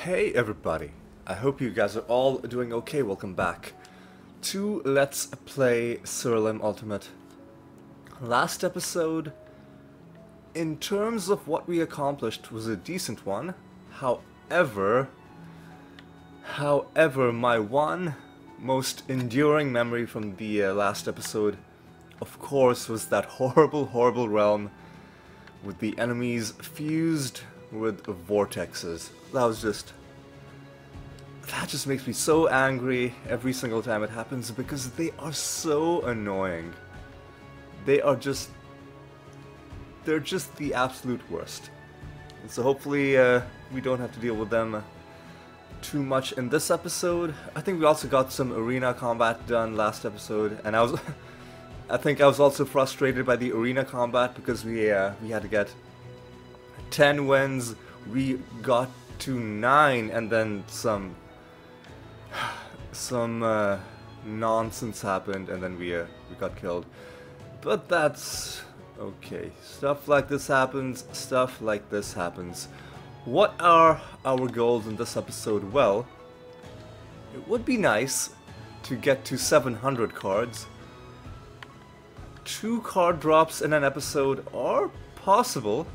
Hey everybody, I hope you guys are all doing okay. Welcome back to Let's Play Siralim Ultimate. Last episode, in terms of what we accomplished, was a decent one. However, my one most enduring memory from the last episode, of course, was that horrible realm with the enemies fused with vortexes. That just makes me so angry every single time it happens because they are so annoying. They're just the absolute worst. And so hopefully we don't have to deal with them too much in this episode. I think we also got some arena combat done last episode, and I think I was also frustrated by the arena combat because we had to get 10 wins. We got to 9, and then some nonsense happened, and then we got killed. But that's okay. Stuff like this happens. Stuff like this happens. What are our goals in this episode? Well, it would be nice to get to 700 cards. 2 card drops in an episode are possible,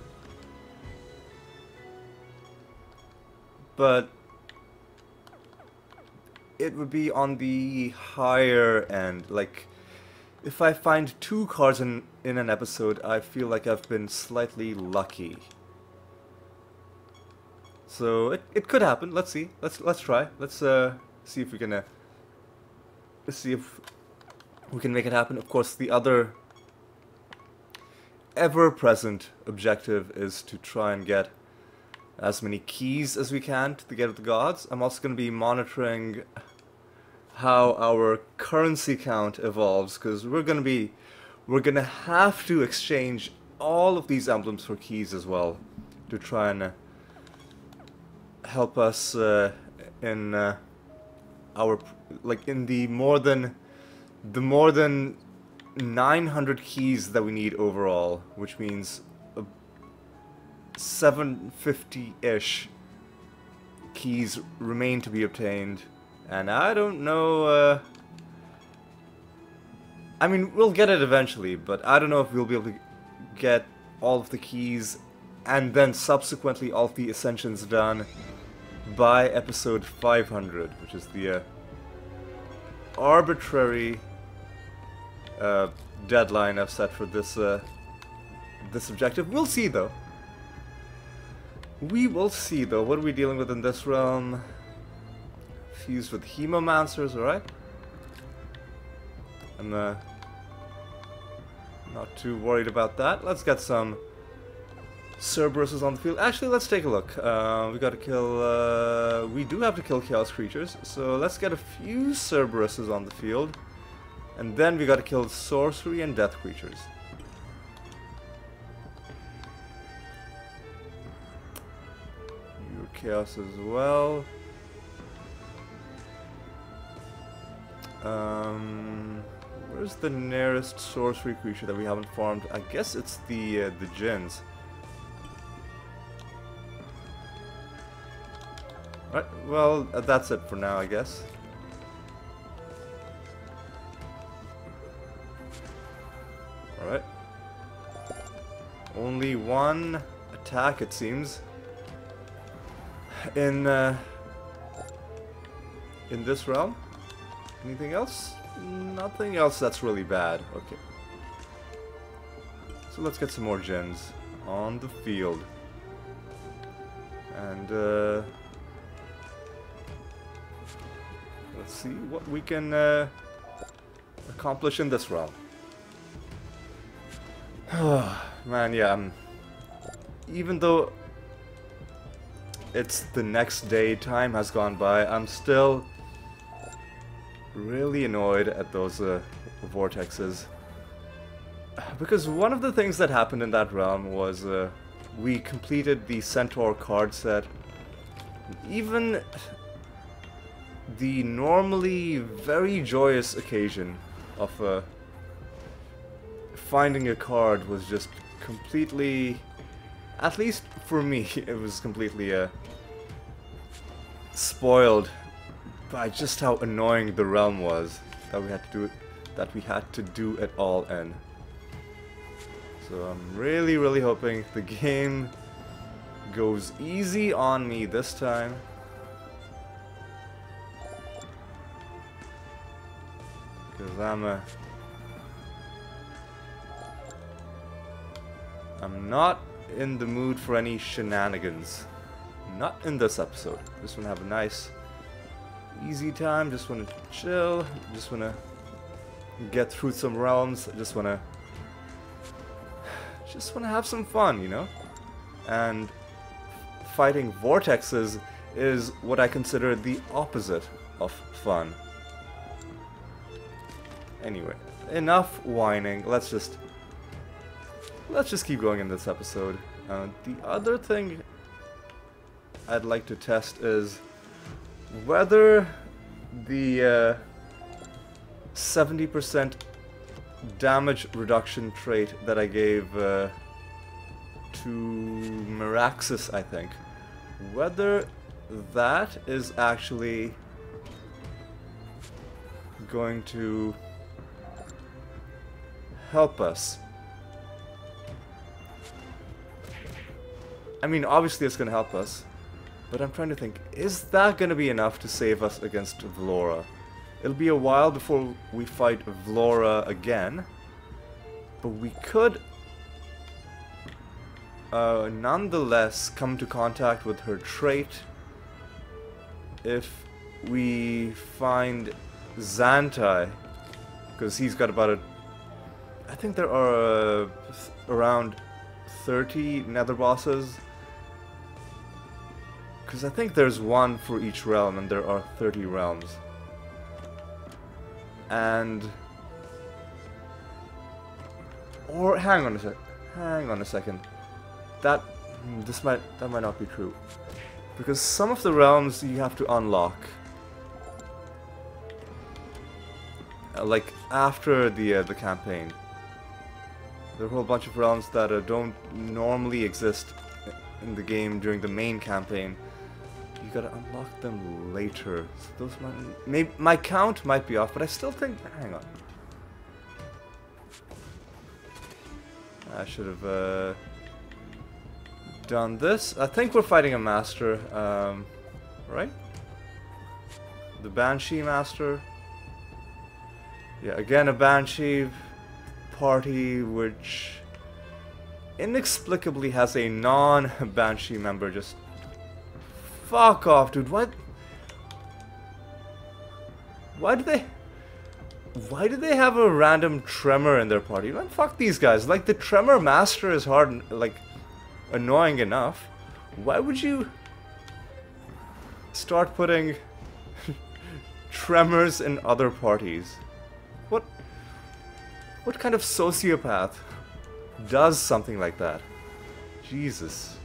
but it would be on the higher end. Like, if I find 2 cards in an episode, I feel like I've been slightly lucky. So it could happen. Let's see. Let's try. Let's see if we can make it happen. Of course, the other ever-present objective is to try and get as many keys as we can to the Gate of the Gods. I'm also going to be monitoring how our currency count evolves, because we're going to have to exchange all of these emblems for keys as well to try and help us in our, like, in the more than 900 keys that we need overall, which means 750-ish keys remain to be obtained, and I don't know, I mean, we'll get it eventually, but I don't know if we'll be able to get all of the keys and then subsequently all of the ascensions done by episode 500, which is the arbitrary deadline I've set for this this objective. We'll see though. We will see though. What are we dealing with in this realm? Fused with Hemomancers, alright? I'm not too worried about that. Let's get some Cerberuses on the field. Actually, let's take a look. We gotta kill, we do have to kill Chaos Creatures, so let's get a few Cerberuses on the field. And then we gotta kill Sorcery and Death Creatures. Your Chaos as well. Where's the nearest Sorcery creature that we haven't farmed? I guess it's the Djinns. Right, well, that's it for now, I guess. Alright. Only one attack, it seems, in this realm. Anything else? Nothing else that's really bad. Okay. So let's get some more Djinns on the field. And let's see what we can accomplish in this realm. Man, yeah, even though it's the next day, time has gone by, I'm still really annoyed at those vortexes. Because one of the things that happened in that realm was we completed the Centaur card set. Even the normally very joyous occasion of finding a card was just completely, at least for me, it was completely spoiled by just how annoying the realm was that we had to do it all in. So I'm really hoping the game goes easy on me this time. Because I'm not in the mood for any shenanigans. Not in this episode. Just want to have a nice, easy time. Just want to chill. Just want to get through some realms. Just want to have some fun, you know? And fighting vortexes is what I consider the opposite of fun. Anyway, enough whining. Let's just keep going in this episode. The other thing I'd like to test is whether the 70% damage reduction trait that I gave to Miraxis, I think, whether that is actually going to help us. I mean, obviously it's going to help us, but I'm trying to think, is that going to be enough to save us against Vlora? It'll be a while before we fight Vlora again, but we could nonetheless come to contact with her trait if we find Xantai, because he's got about I think there are around 30 nether bosses. Because I think there's one for each realm, and there are 30 realms. And... Or, hang on a second. That might not be true. Because some of the realms you have to unlock. Like, after the campaign. There are a whole bunch of realms that don't normally exist in the game during the main campaign. You gotta unlock them later. So those maybe my count might be off, but I still think. Hang on. I should have done this. I think we're fighting a master, right? The Banshee master. Yeah, again a Banshee party, which inexplicably has a non-Banshee member. Just fuck off, dude. What? Why do they have a random tremor in their party? Man, fuck these guys. Like, the tremor master is hard, like, annoying enough. Why would you start putting tremors in other parties? What kind of sociopath does something like that? Jesus.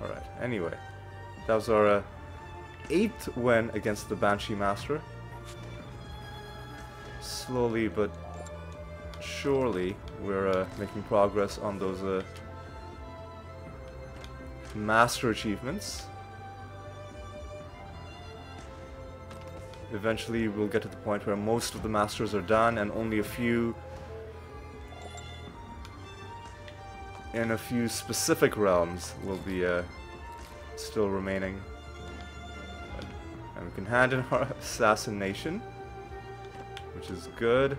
Alright, anyway. That was our 8th win against the Banshee Master. Slowly but surely we're making progress on those master achievements. Eventually we'll get to the point where most of the masters are done and only a few in a few specific realms will be still remaining. And we can hand in our assassination, which is good.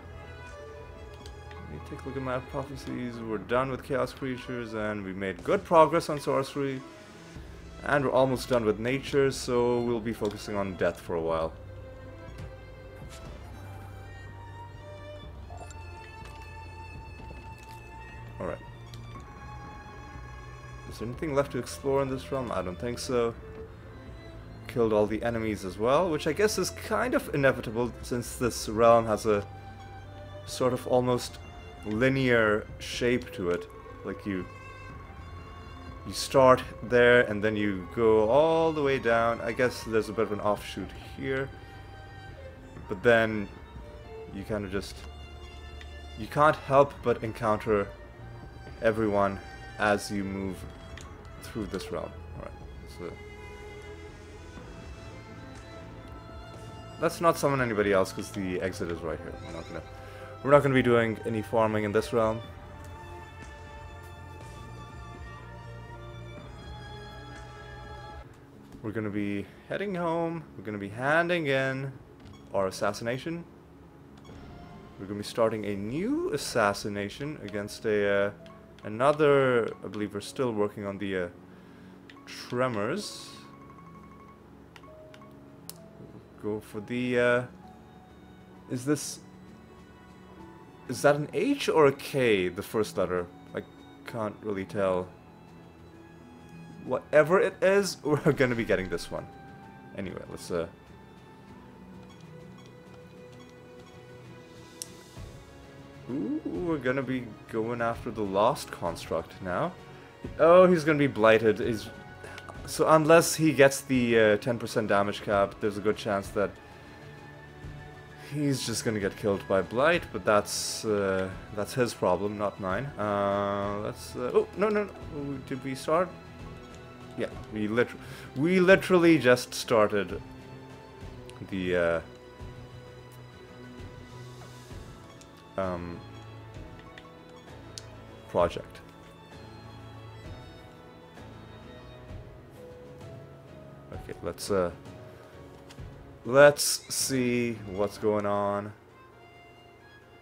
Let me take a look at my prophecies. We're done with chaos creatures and we made good progress on sorcery. And we're almost done with nature, so we'll be focusing on death for a while. Alright. Is there anything left to explore in this realm? I don't think so. Killed all the enemies as well, which I guess is kind of inevitable since this realm has a sort of almost linear shape to it. Like you start there and then you go all the way down. I guess there's a bit of an offshoot here. But then you kind of just... You can't help but encounter everyone as you move through this realm. Alright, so let's not summon anybody else because the exit is right here. We're not gonna be doing any farming in this realm. We're gonna be heading home. We're gonna be handing in our assassination. We're gonna be starting a new assassination against a another. I believe we're still working on the tremors. Go for the. Is that an H or a K? The first letter. I can't really tell. Whatever it is, we're gonna be getting this one. Anyway, let's Ooh, we're gonna be going after the Lost Construct now. Oh, he's gonna be blighted. So unless he gets the 10% damage cap, there's a good chance that he's just gonna get killed by blight. But that's his problem, not mine. Oh no! Did we start? Yeah, we literally just started the project. Okay, let's see what's going on.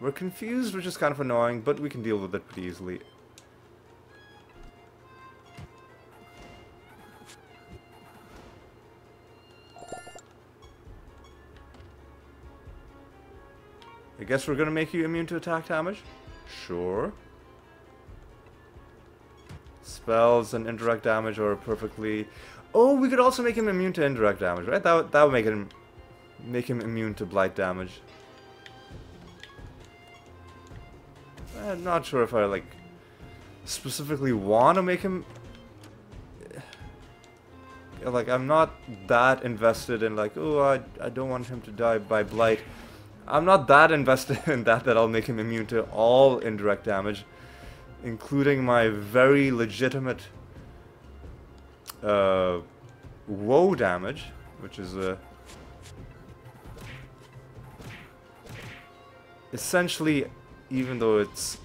We're confused, which is kind of annoying, but we can deal with it pretty easily. I guess we're gonna make you immune to attack damage? Sure. Spells and indirect damage are perfectly... Oh, we could also make him immune to indirect damage, right? That would make him immune to blight damage. I'm not sure if I, like, specifically want to make him... Like, I'm not that invested in, like, oh, I don't want him to die by blight. I'm not that invested in that I'll make him immune to all indirect damage, including my very legitimate woe damage, which is essentially, even though it's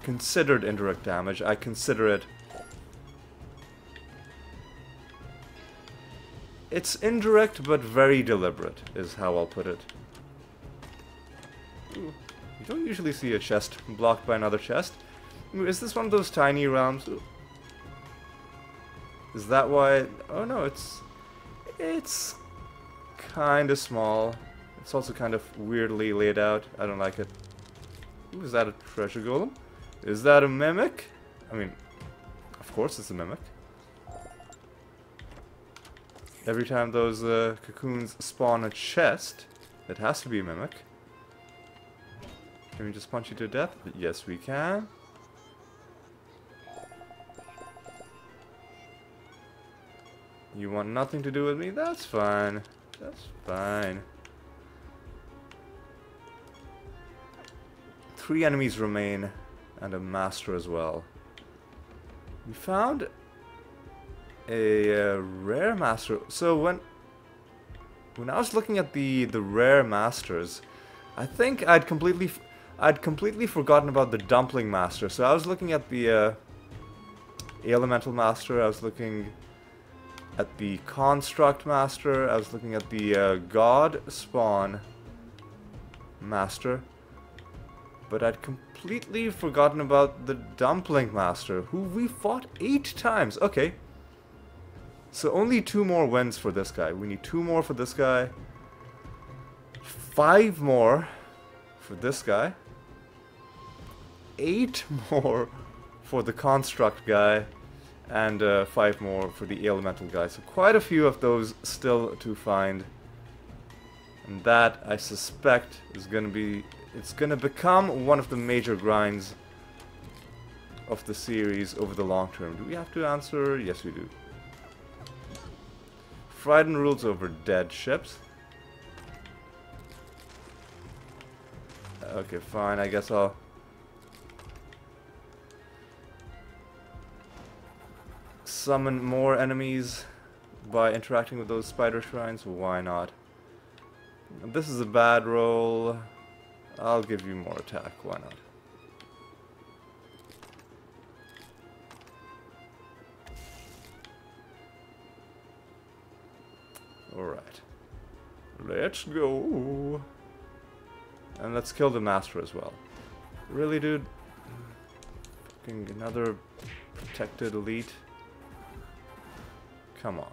considered indirect damage, I consider it... It's indirect but very deliberate, is how I'll put it. Ooh, you don't usually see a chest blocked by another chest. Ooh, is this one of those tiny realms? Ooh. Is that why? Oh no, it's kind of small. It's also kind of weirdly laid out. I don't like it. Ooh, is that a treasure golem? Is that a mimic? I mean, of course it's a mimic. Every time those cocoons spawn a chest, it has to be a mimic. Can we just punch you to death? Yes, we can. You want nothing to do with me? That's fine. That's fine. 3 enemies remain, and a master as well. We found a rare master. So when I was looking at the rare masters, I think I'd completely forgotten about the dumpling master. So I was looking at the elemental master. I was looking at the construct master. I was looking at the god spawn master. But I'd completely forgotten about the dumpling master, who we fought 8 times. Okay. So only 2 more wins for this guy. We need 2 more for this guy. 5 more for this guy. 8 more for the construct guy. And 5 more for the elemental guy. So quite a few of those still to find. And that, I suspect, is gonna be... It's gonna become one of the major grinds of the series over the long term. Do we have to answer? Yes, we do. Frieden rules over dead ships. Okay, fine. I guess I'll... summon more enemies by interacting with those spider shrines, why not? This is a bad roll. I'll give you more attack, why not? Alright. Let's go. And let's kill the master as well. Really, dude? Fucking another protected elite? Come on.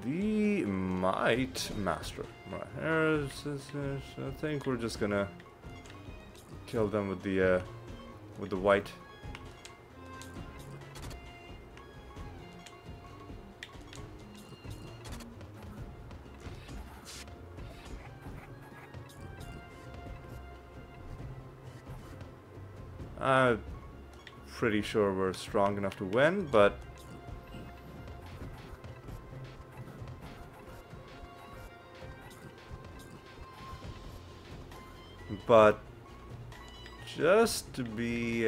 The Might Master. Right, I think we're just gonna kill them with the white. I'm pretty sure we're strong enough to win, but just to be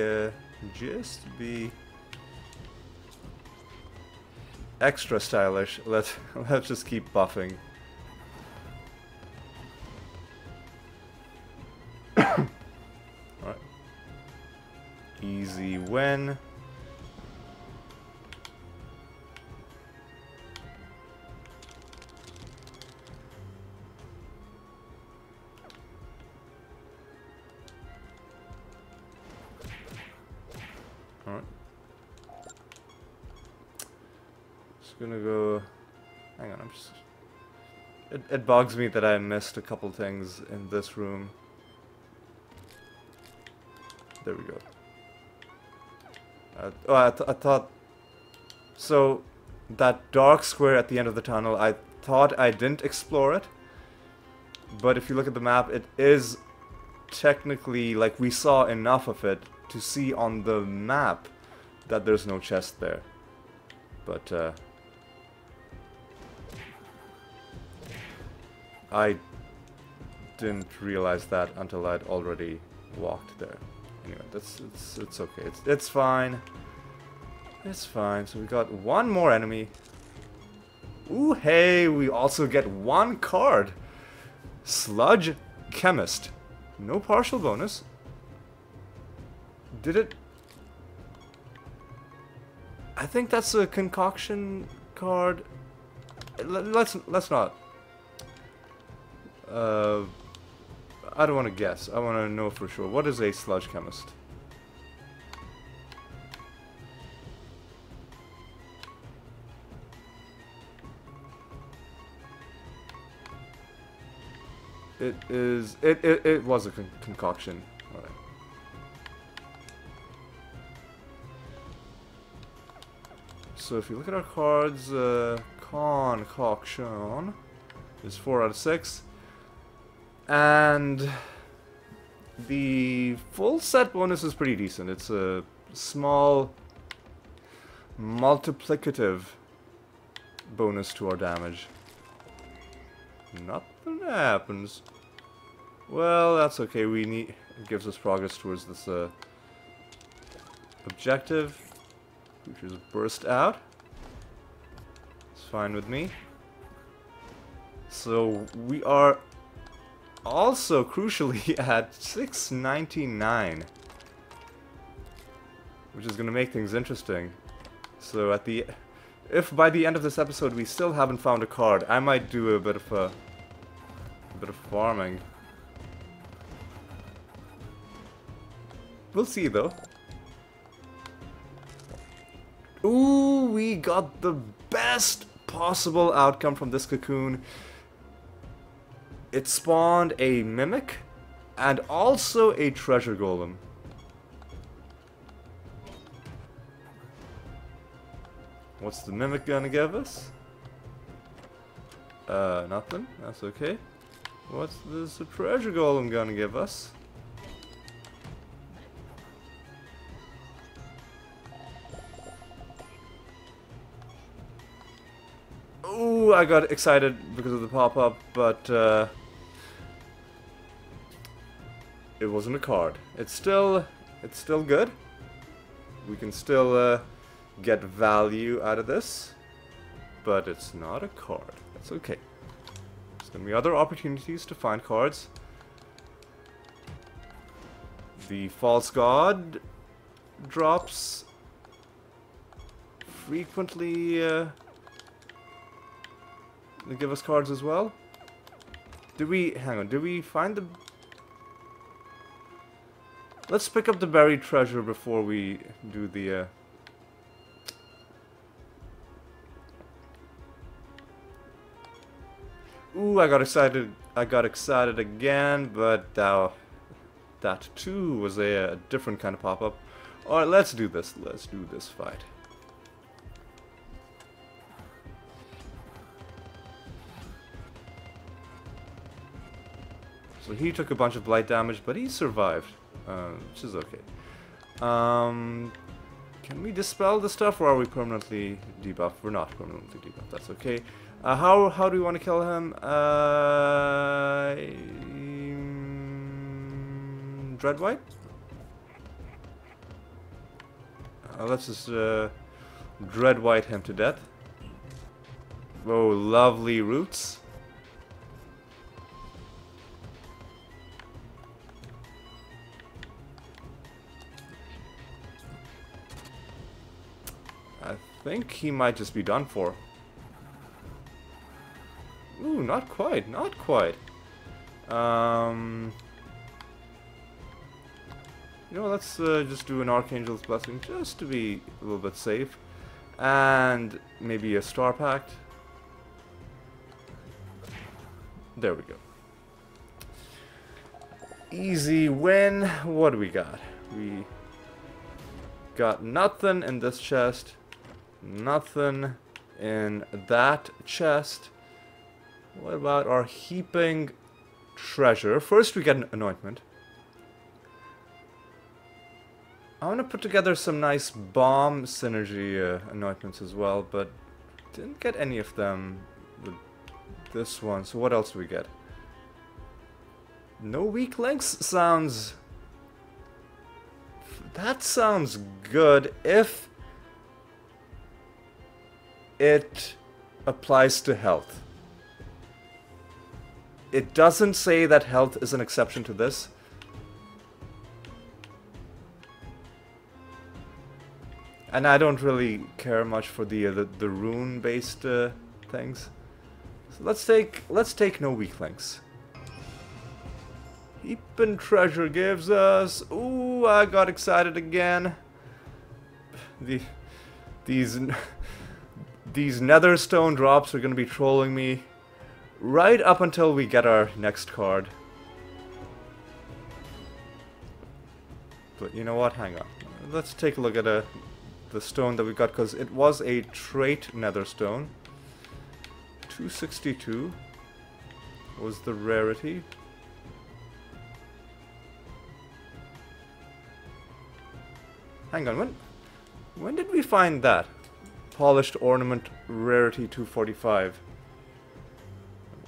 extra stylish, let's just keep buffing. Alright. Easy win. Alright. Just gonna go... Hang on, I'm just... It bugs me that I missed a couple things in this room. There we go. Oh, I thought... So, that dark square at the end of the tunnel, I thought I didn't explore it. But if you look at the map, it is technically, like, we saw enough of it to see on the map that there's no chest there. But, I didn't realize that until I'd already walked there. Anyway, it's okay. It's fine. It's fine. So we got one more enemy. Ooh, hey, we also get one card. Sludge Chemist. No partial bonus. Did it? I think that's a concoction card. Let's not. I don't want to guess. I want to know for sure. What is a Sludge Chemist? It is. It was a concoction. All right. So if you look at our cards, concoction is 4 out of 6. And the full set bonus is pretty decent. It's a small multiplicative bonus to our damage. Nothing happens. Well, that's okay. It gives us progress towards this objective, which is burst out. It's fine with me. So we are also crucially at 699, which is going to make things interesting. So if by the end of this episode we still haven't found a card, I might do a bit of farming. We'll see though. Ooh, we got the best possible outcome from this cocoon. It spawned a mimic and also a treasure golem. What's the mimic gonna give us? Nothing. That's okay. What's this treasure golem gonna give us? Ooh, I got excited because of the pop-up, but it wasn't a card. It's still good. We can still get value out of this, but it's not a card. That's okay. There's gonna be other opportunities to find cards. The False God drops frequently they give us cards as well. Did we, hang on, did we find the... Let's pick up the buried treasure before we do the... Ooh, I got excited again, but that too was a different kind of pop-up. Alright, let's do this fight. So he took a bunch of blight damage, but he survived, which is okay. Can we dispel the stuff, or are we permanently debuffed? We're not permanently debuffed, that's okay. How do we want to kill him? Dreadwhite? Let's just Dreadwhite him to death. Whoa, lovely roots. I think he might just be done for. Ooh, not quite, not quite. You know, let's just do an Archangel's Blessing just to be a little bit safe. And maybe a Star Pact. There we go. Easy win. What do we got? We got nothing in this chest. Nothing in that chest. What about our heaping treasure? First we get an anointment. I want to put together some nice bomb synergy anointments as well, but didn't get any of them with this one. So what else do we get? No weak links sounds... That sounds good if it applies to health. It doesn't say that health is an exception to this. And I don't really care much for the rune-based things. So let's take no weak links. Heaping treasure gives us... Ooh, I got excited again. These netherstone drops are going to be trolling me right up until we get our next card. But you know what? Hang on. Let's take a look at the stone that we got, because it was a trait netherstone. 262 was the rarity. Hang on, when did we find that? Polished ornament rarity 245.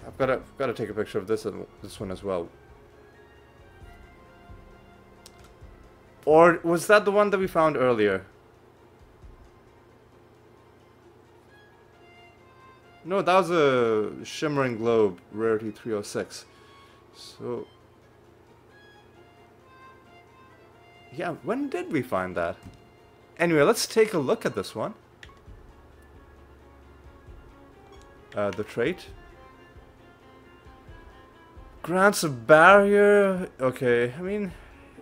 I've got to take a picture of this one as well. Or was that the one that we found earlier? No, that was a shimmering globe rarity 306. So yeah, when did we find that? Anyway, let's take a look at this one. The trait grants a barrier. Okay, I mean,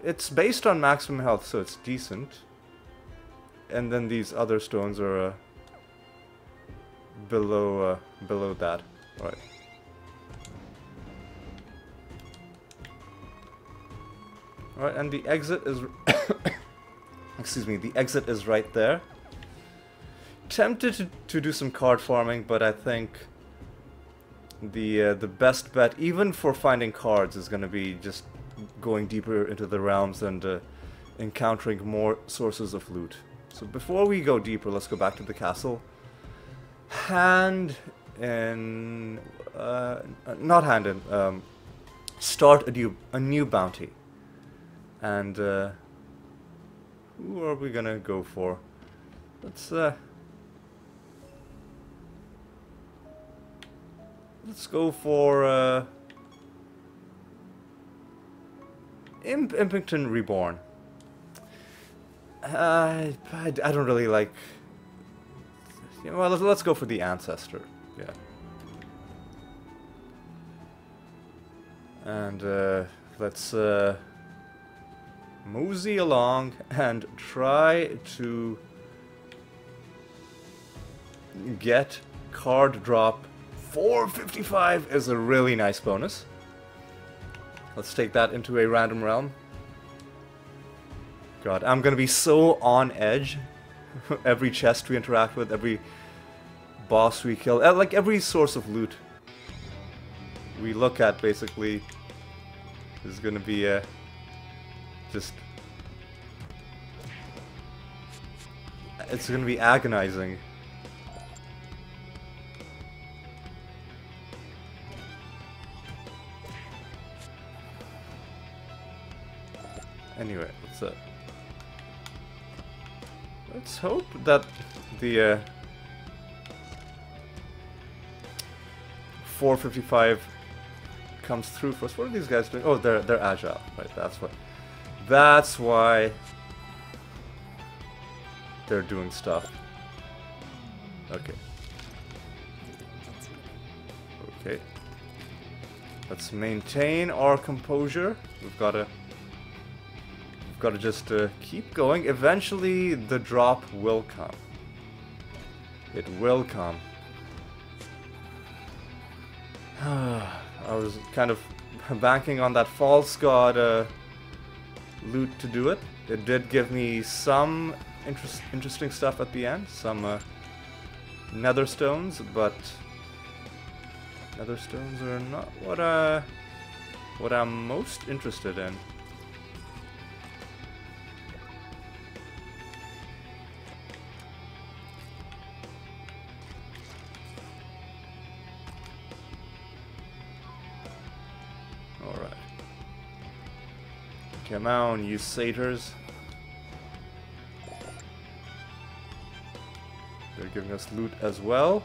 it's based on maximum health, so it's decent. And then these other stones are below that. All right. All right, and the exit is excuse me, the exit is right there. Tempted to do some card farming, but I think the best bet, even for finding cards, is going to be just going deeper into the realms and encountering more sources of loot. So before we go deeper, let's go back to the castle. Start a new bounty, and Who are we gonna go for? Let's go for Impington Reborn. I don't really like. You know, well, let's go for the Ancestor. Yeah. And let's mosey along and try to get card drop. 455 is a really nice bonus. Let's take that into a random realm. God, I'm gonna be so on edge. Every chest we interact with, every boss we kill, like every source of loot we look at, basically, is gonna be just... It's gonna be agonizing. Anyway, let's hope that the 455 comes through for us. What are these guys doing? Oh, they're agile, right? That's why they're doing stuff. Okay. Okay. Let's maintain our composure. We've got to just keep going. Eventually, the drop will come. It will come. I was kind of banking on that false god loot to do it. It did give me some interesting stuff at the end, some nether stones, but nether stones are not what I'm most interested in. Come on, you satyrs. They're giving us loot as well.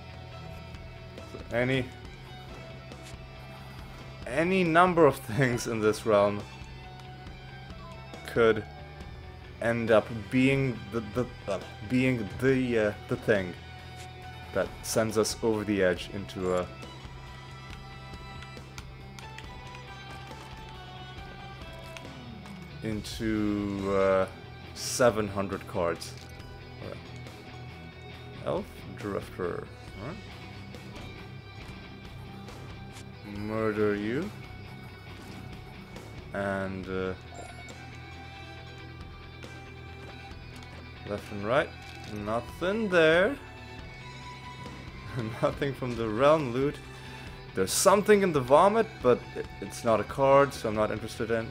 So any number of things in this realm could end up being the thing that sends us over the edge into a 700 cards. Right. Elf Drifter. Right. Murder you. And left and right. Nothing there. Nothing from the realm loot. There's something in the vomit, but it's not a card, so I'm not interested in.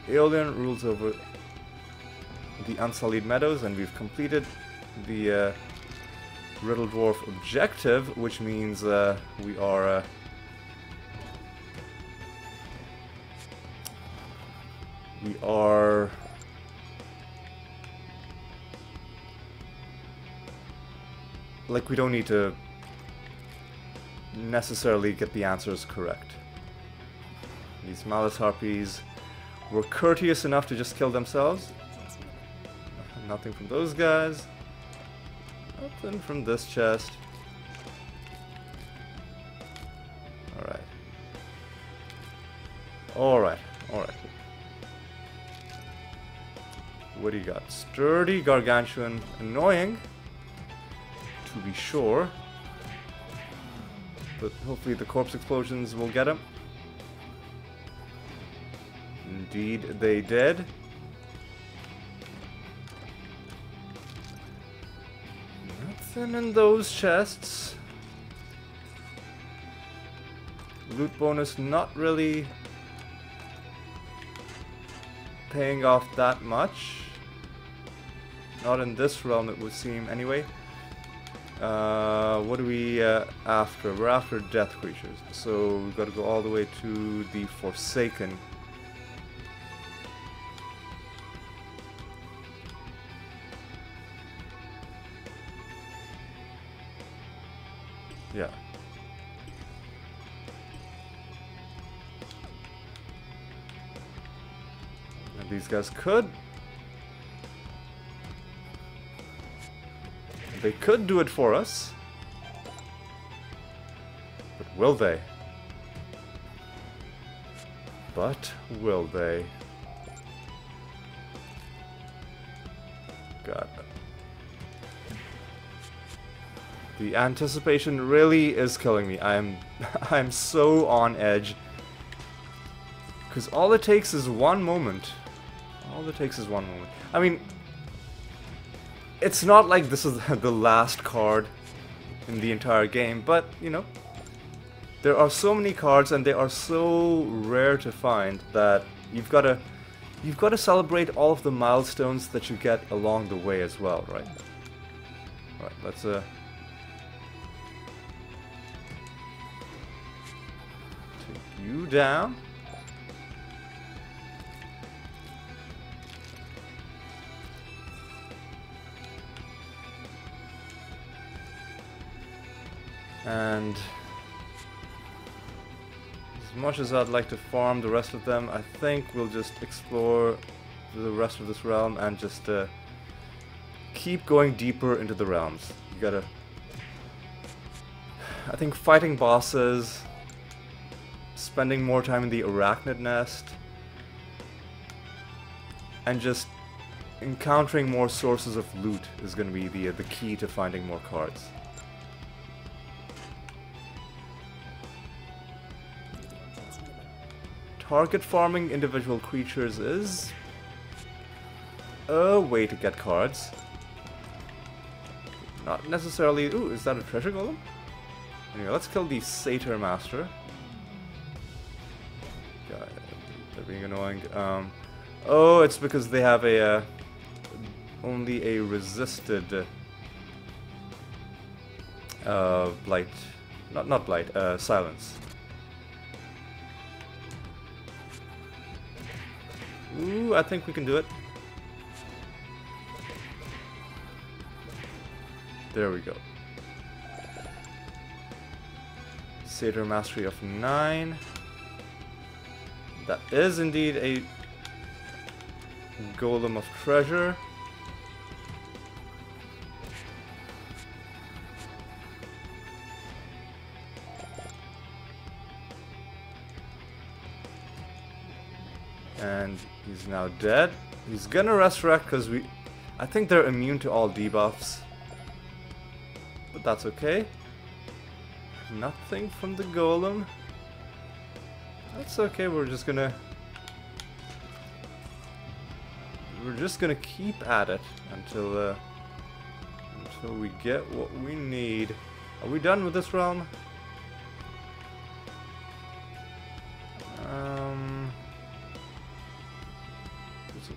Aeolian rules over the Unsullied Meadows, and we've completed the Riddle Dwarf objective, which means we are like, we don't need to necessarily get the answers correct. These Malice Harpies were courteous enough to just kill themselves. Nothing from those guys. Nothing from this chest. Alright. Alright, alright. What do you got? Sturdy, gargantuan, annoying, to be sure. But hopefully the corpse explosions will get him. Indeed, they did. Nothing in those chests. Loot bonus not really paying off that much. Not in this realm, it would seem, anyway. What are we after? We're after death creatures. So we've got to go all the way to the Forsaken. Yeah. And these guys could... They could do it for us. But will they? But will they? God. The anticipation really is killing me. I'm so on edge. Because all it takes is one moment. All it takes is one moment. I mean, it's not like this is the last card in the entire game, but, you know, there are so many cards and they are so rare to find that you've got to celebrate all of the milestones that you get along the way as well, right? Alright, let's take you down. And as much as I'd like to farm the rest of them, I think we'll just explore the rest of this realm and just keep going deeper into the realms. You gotta... I think fighting bosses, spending more time in the Arachnid Nest, and just encountering more sources of loot is gonna be the key to finding more cards. Target farming individual creatures is a way to get cards. Not necessarily... Ooh, is that a treasure golem? Anyway, let's kill the Satyr Master. God, they're being annoying. Oh, it's because they have a only a resisted blight. Not blight, silence. Ooh, I think we can do it. There we go. Satyr Mastery of 9. That is indeed a Golem of Treasure. And he's now dead. He's gonna resurrect because I think they're immune to all debuffs. But that's okay. Nothing from the golem. That's okay, we're just gonna keep at it until we get what we need. Are we done with this realm? There's a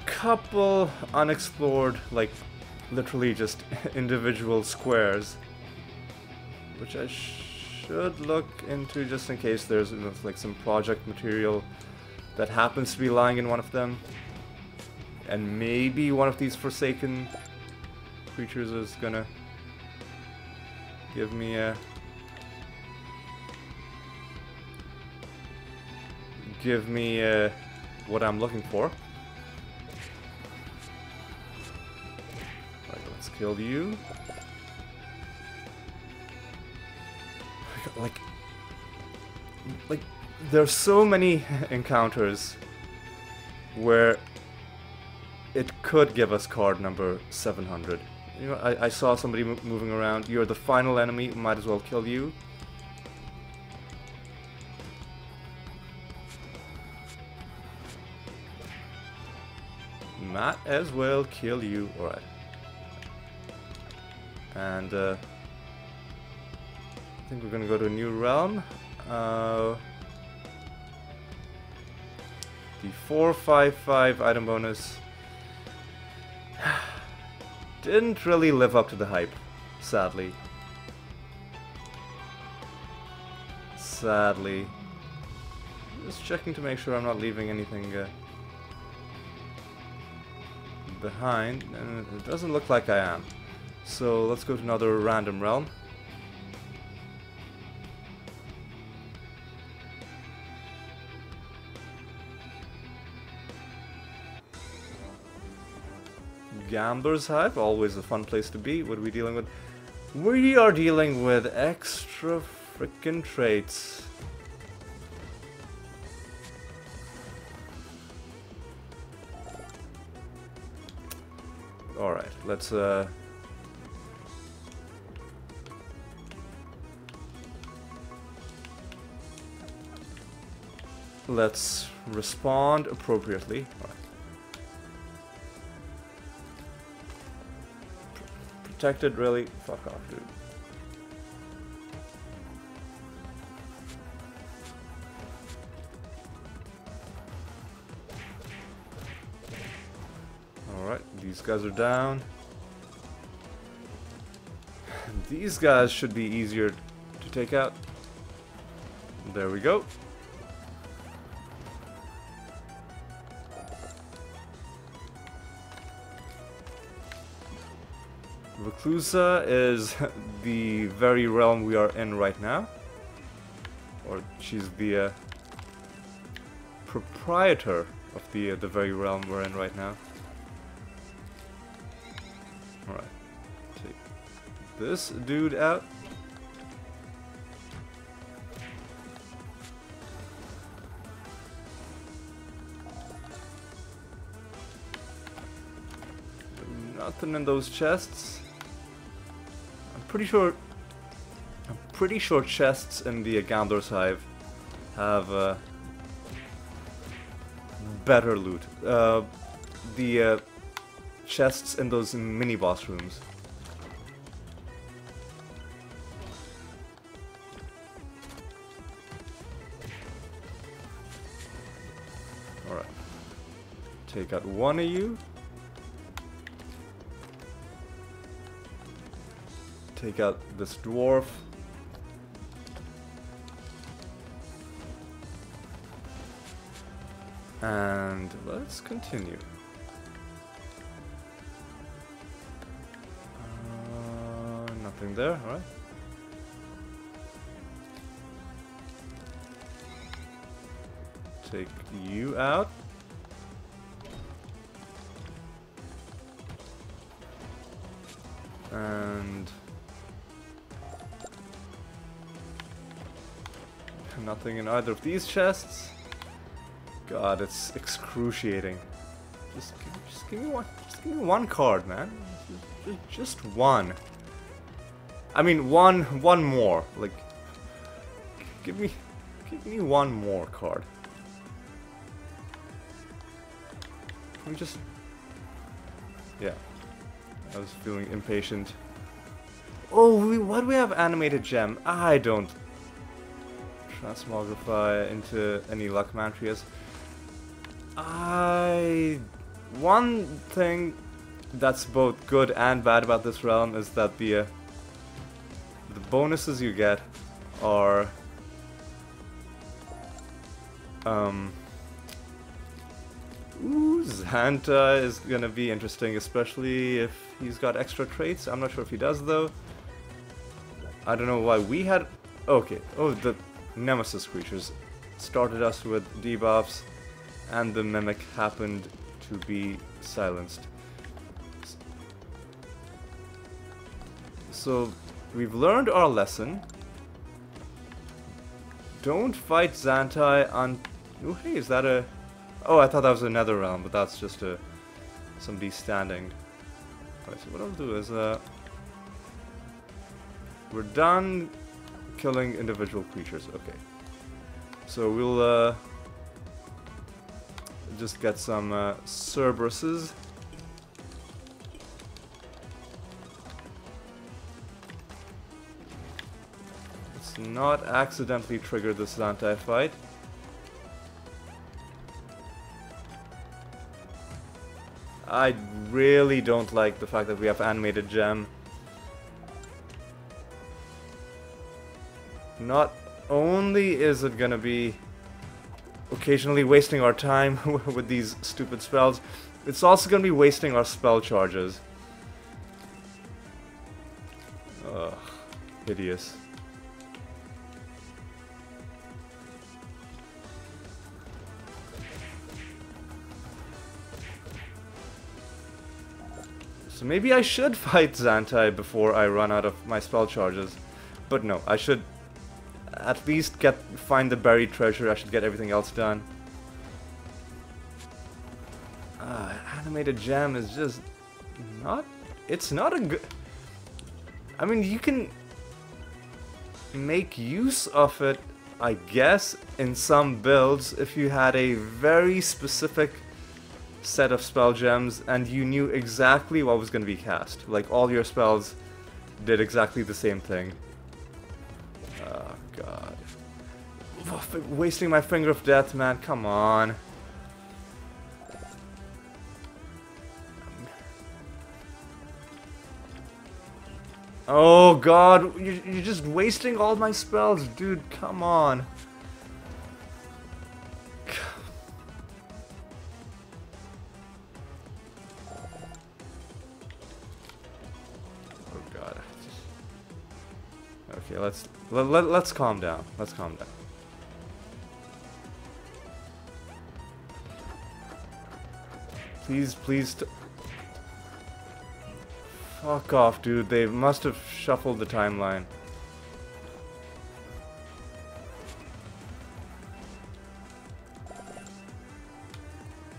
couple unexplored, like literally just individual squares, which I should look into just in case there's, you know, like some project material that happens to be lying in one of them, and maybe one of these forsaken creatures is gonna give me what I'm looking for. Right, let's kill you. Like there's so many encounters where it could give us card number 700. You know, I saw somebody moving around. You're the final enemy, might as well kill you. Might as well kill you. Alright. And I think we're gonna go to a new realm. The 455 item bonus didn't really live up to the hype, sadly. Sadly. Just checking to make sure I'm not leaving anything behind, and it doesn't look like I am. So let's go to another random realm. Gambler's Hive, always a fun place to be. What are we dealing with? We are dealing with extra frickin' traits. Alright, let's respond appropriately. All right. Protected, really? Fuck off, dude. Alright, these guys are down. These guys should be easier to take out. There we go. Reclusa is the very realm we are in right now. Or she's the proprietor of the very realm we're in right now. Alright. Take this dude out. Nothing in those chests. I'm pretty sure chests in the Gambler's Hive have better loot. The chests in those mini boss rooms. Alright. Take out one of you. Take out this dwarf. And let's continue. Nothing there, alright. Take you out. And nothing in either of these chests. God, it's excruciating. Just give me one card, man. Just one. I mean, one more. Like, give me one more card. Can we just? Yeah, I was feeling impatient. Oh, why do we have animated gem? I don't transmogrify into any luck mantrias. One thing that's both good and bad about this realm is that the bonuses you get are Xanta is gonna be interesting, especially if he's got extra traits. I'm not sure if he does though. I don't know why we had. Okay. Oh, the Nemesis creatures started us with debuffs, and the Mimic happened to be silenced. So we've learned our lesson. Don't fight Xantai on. Oh, hey, is that a? Oh, I thought that was another realm, but that's just somebody standing. Alright, so what I'll do is we're done killing individual creatures. Okay, so we'll just get some Cerberuses. Let's not accidentally trigger this Xantai fight. I really don't like the fact that we have animated gem. Not only is it gonna be occasionally wasting our time with these stupid spells, it's also gonna be wasting our spell charges. Ugh, hideous. So maybe I should fight Xantai before I run out of my spell charges. But no, I should at least find the buried treasure. I should get everything else done. Animated gem is just not... It's not a good... I mean, you can make use of it, I guess, in some builds if you had a very specific set of spell gems and you knew exactly what was going to be cast. Like, all your spells did exactly the same thing. Oh, God. Wasting my Finger of Death, man. Come on. Oh, God. You're just wasting all my spells, dude. Come on. Okay, let's calm down. Let's calm down. Please, please. Fuck off, dude. They must have shuffled the timeline.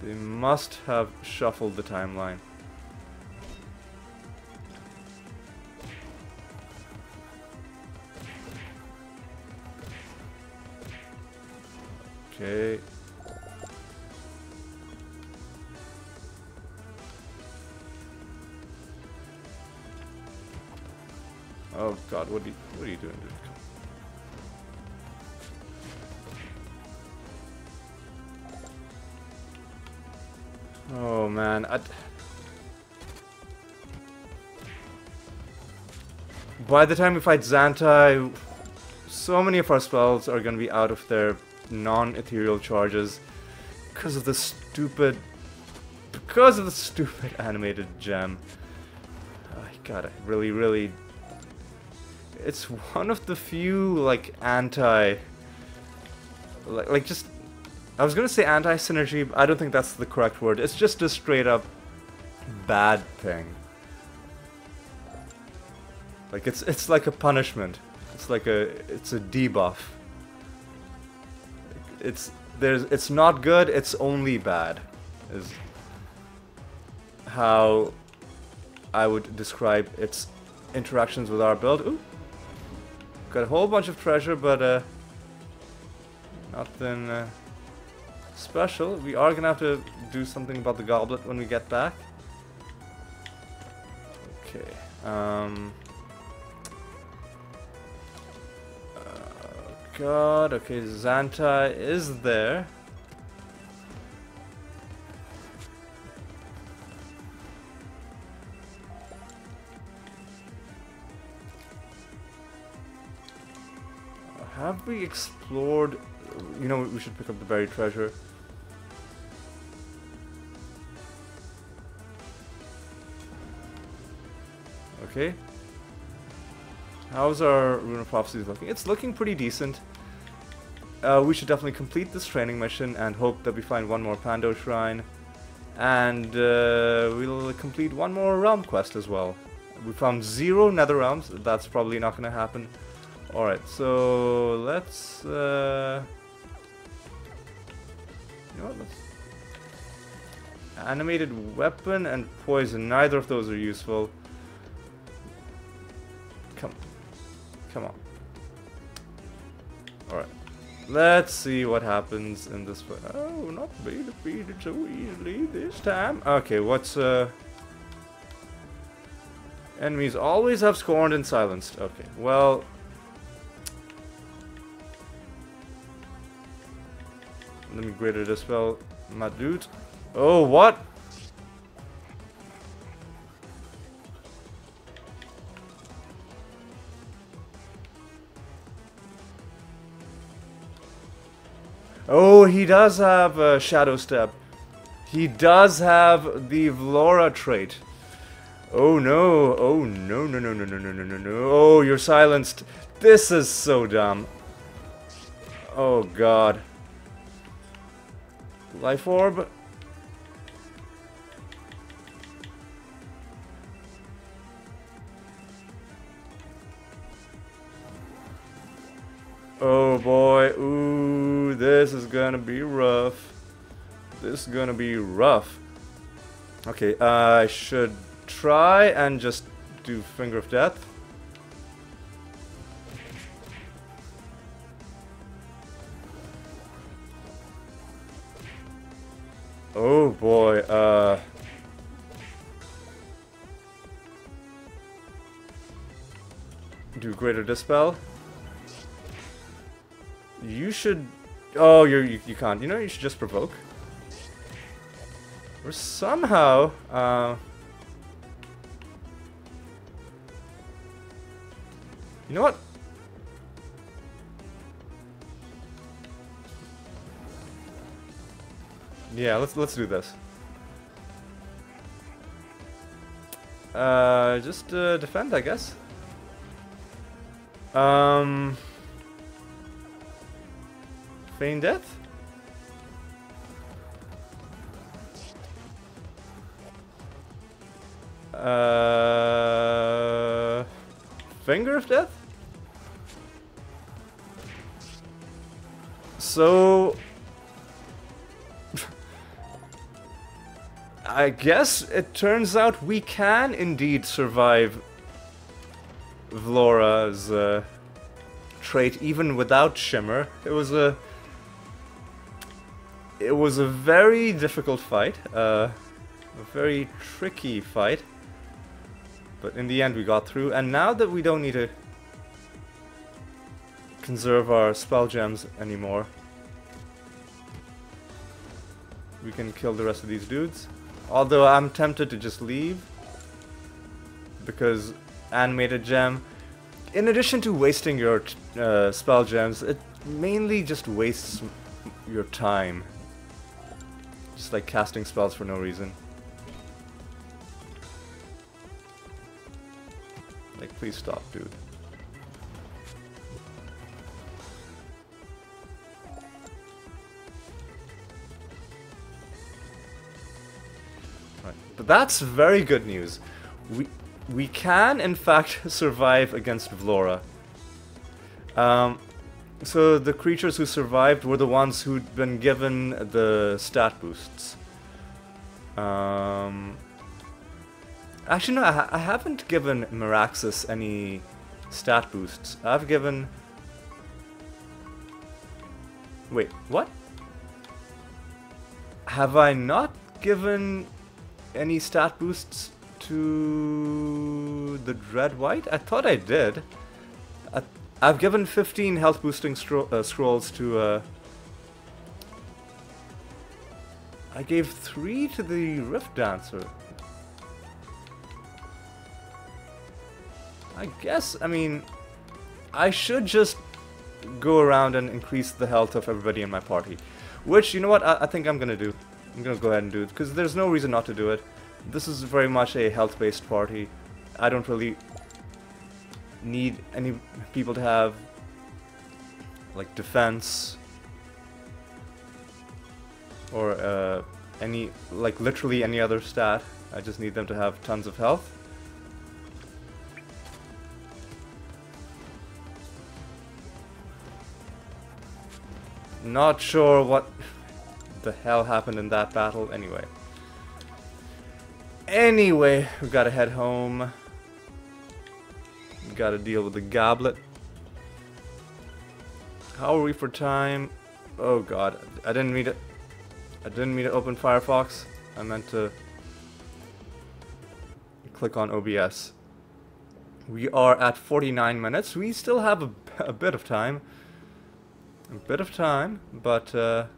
They must have shuffled the timeline. Okay. Oh God, what are you doing, dude? Oh man, by the time we fight Xantai, so many of our spells are gonna be out of their non-ethereal charges because of the stupid animated gem. I gotta really it's one of the few like just I was gonna say anti-synergy, but I don't think that's the correct word. It's just a straight up bad thing. Like it's like a punishment. It's a debuff. It's not good, it's only bad, is how I would describe its interactions with our build. Ooh. Got a whole bunch of treasure, but nothing special. We are gonna have to do something about the goblet when we get back. Okay. God, okay, Xantai is there. Have we explored? You know, we should pick up the buried treasure. Okay. How's our Rune of Prophecies looking? It's looking pretty decent. We should definitely complete this training mission and hope that we find one more Pando Shrine. And we'll complete one more realm quest as well. We found 0 nether realms. That's probably not going to happen. Alright, so let's... you know what, let's... Animated weapon and poison. Neither of those are useful. Come on. Alright. Let's see what happens in this fight. Oh, not be defeated so easily this time. Okay, what's enemies always have scorned and silenced. Okay, well... Let me greater dispel my dude. Oh, what? Oh, he does have Shadow Step. He does have the Vlora trait. Oh no, oh no, no, no, no, no, no, no, no, no. Oh, you're silenced. This is so dumb. Oh god. Life orb. Oh boy, ooh, this is gonna be rough. This is gonna be rough. Okay, I should try and just do Finger of Death. Oh boy, do Greater Dispel. You should... Oh, you can't. You know, you should just Provoke. Or somehow, you know what? Yeah, let's do this. Just defend, I guess. Feign Death? Finger of Death? So... I guess it turns out we can indeed survive Vlora's trait even without Shimmer. It was a very difficult fight, a very tricky fight, but in the end we got through. And now that we don't need to conserve our spell gems anymore, we can kill the rest of these dudes. Although I'm tempted to just leave, because Animated Gem, in addition to wasting your spell gems, it mainly just wastes your time. Just like casting spells for no reason. Like, please stop, dude. Right. But that's very good news. We can, in fact, survive against Vlora. So the creatures who survived were the ones who'd been given the stat boosts. Actually, no, I haven't given Meraxus any stat boosts. I've given... Wait, what? Have I not given any stat boosts to the Dread White? I thought I did. I've given 15 health boosting scrolls to... I gave 3 to the Rift Dancer. I guess, I mean, I should just go around and increase the health of everybody in my party. Which, you know what, I think I'm gonna do. I'm gonna go ahead and do it, because there's no reason not to do it. This is very much a health-based party. I don't really need any people to have, like, defense. Or, any, like, literally any other stat. I just need them to have tons of health. Not sure what the hell happened in that battle. Anyway, we gotta head home. We gotta deal with the goblet. How are we for time? Oh god, I didn't mean to open Firefox. I meant to click on OBS. We are at 49 minutes. We still have a bit of time. But I'm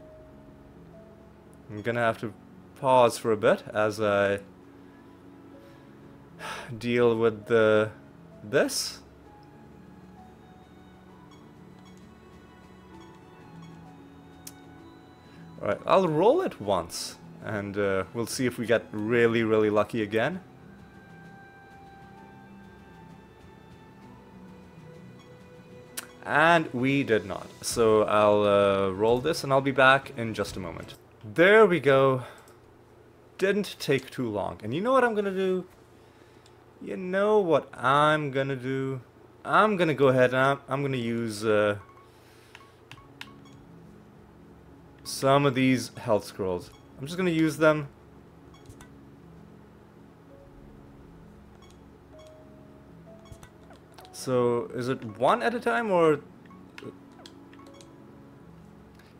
gonna have to pause for a bit as I deal with this. Alright, I'll roll it once, and we'll see if we get really, really lucky again. And we did not. So I'll roll this and I'll be back in just a moment. There we go. Didn't take too long. And you know what I'm gonna do? You know what I'm gonna do? I'm gonna go ahead and I'm gonna use some of these health scrolls. I'm just gonna use them. So, is it one at a time or...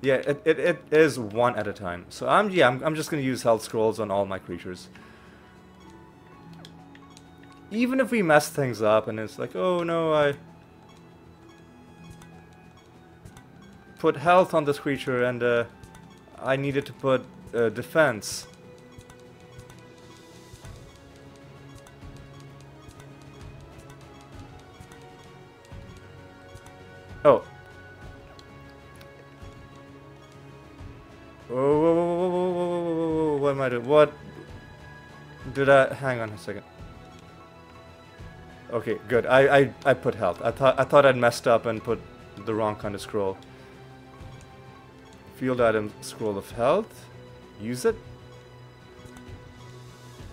Yeah, it is one at a time. So I'm just gonna use health scrolls on all my creatures. Even if we mess things up and it's like, oh no, I put health on this creature and I needed to put defense. Oh. Whoa, what am I doing? What did I... Hang on a second. Okay, good. I put health. I thought I'd messed up and put the wrong kind of scroll. Field item, scroll of health. Use it.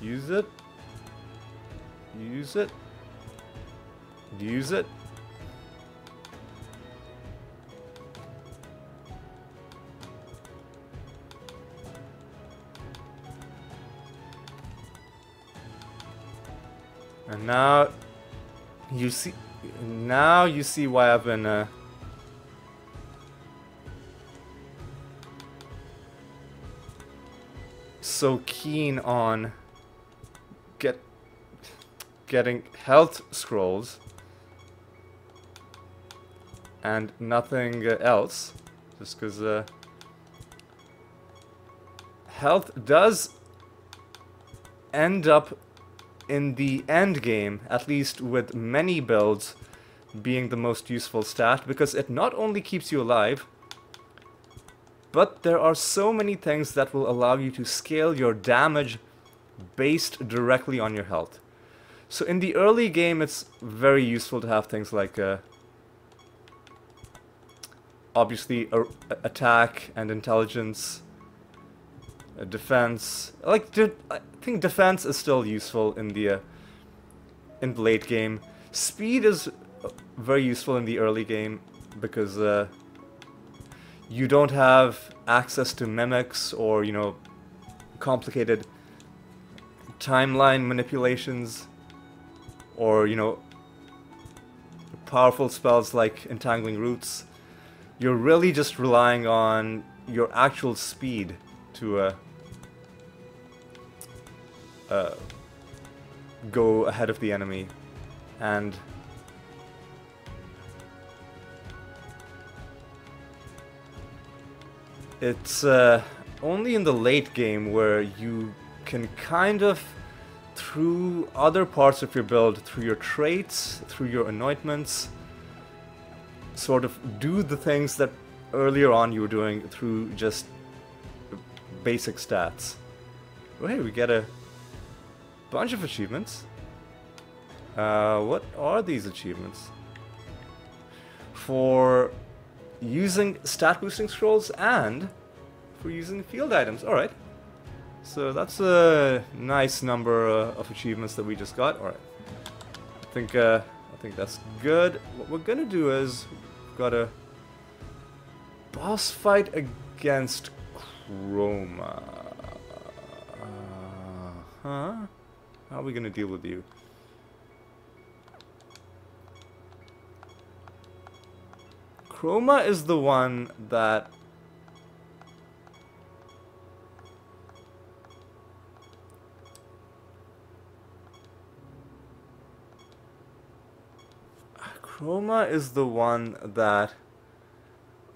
Use it. Use it. Use it. And now you see why I've been so keen on getting health scrolls and nothing else, just because health does end up in the end game, at least with many builds, being the most useful stat, because it not only keeps you alive, but there are so many things that will allow you to scale your damage based directly on your health. So in the early game, it's very useful to have things like obviously attack and intelligence, defense. I think defense is still useful in the late game. Speed is very useful in the early game because you don't have access to mimics or, you know, complicated timeline manipulations or, you know, powerful spells like Entangling Roots. You're really just relying on your actual speed to go ahead of the enemy. And it's only in the late game where you can kind of, through other parts of your build, through your traits, through your anointments, sort of do the things that earlier on you were doing through just basic stats. Oh, hey, we get a bunch of achievements. What are these achievements? For using stat boosting scrolls and for using field items. Alright. So that's a nice number of achievements that we just got. Alright. I think that's good. What we're gonna do is we've got a boss fight against Chroma. How are we gonna deal with you? Chroma is the one that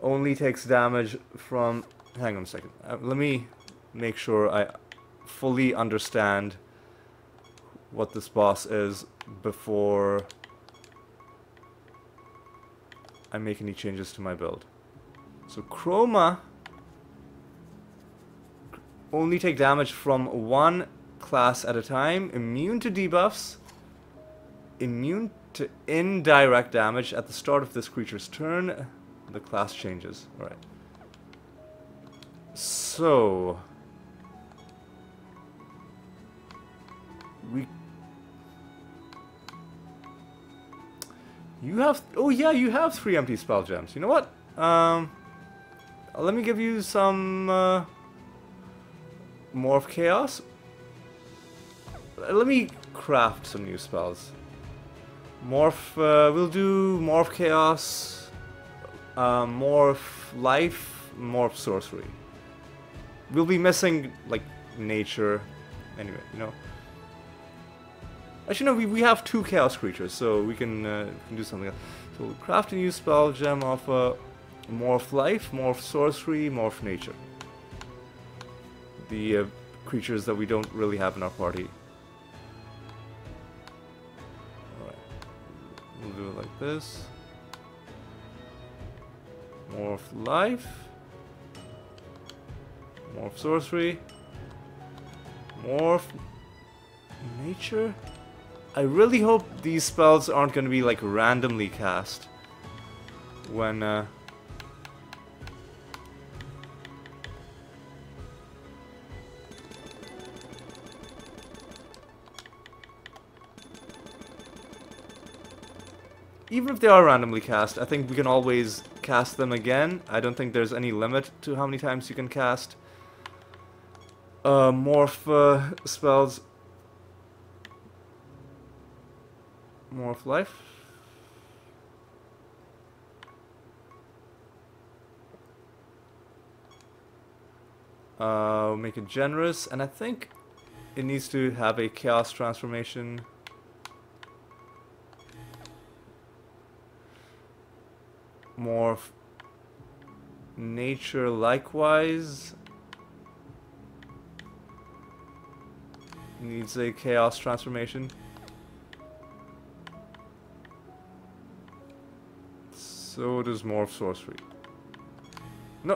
only takes damage from... Hang on a second. Let me make sure I fully understand what this boss is before I make any changes to my build. So Chroma only take damage from one class at a time, immune to debuffs, immune to indirect damage at the start of this creature's turn. The class changes. Alright. So... You have... Oh yeah, you have 3 empty spell gems. You know what? Let me give you some... Morph Chaos. Let me craft some new spells. Morph... we'll do Morph Chaos... Morph Life... Morph Sorcery. We'll be missing, like, Nature. Anyway, you know. Actually, no, we have 2 Chaos creatures, so we can do something else. So we'll craft a new spell gem of Morph Life, Morph Sorcery, Morph Nature. The creatures that we don't really have in our party. Alright. We'll do it like this. Morph Life. Morph Sorcery. Morph Nature. I really hope these spells aren't going to be like randomly cast when even if they are randomly cast, I think we can always cast them again. I don't think there's any limit to how many times you can cast morph spells. Morph Life. Make it generous, and I think it needs to have a chaos transformation. Morph Nature likewise needs a chaos transformation. So does Morph Sorcery. No.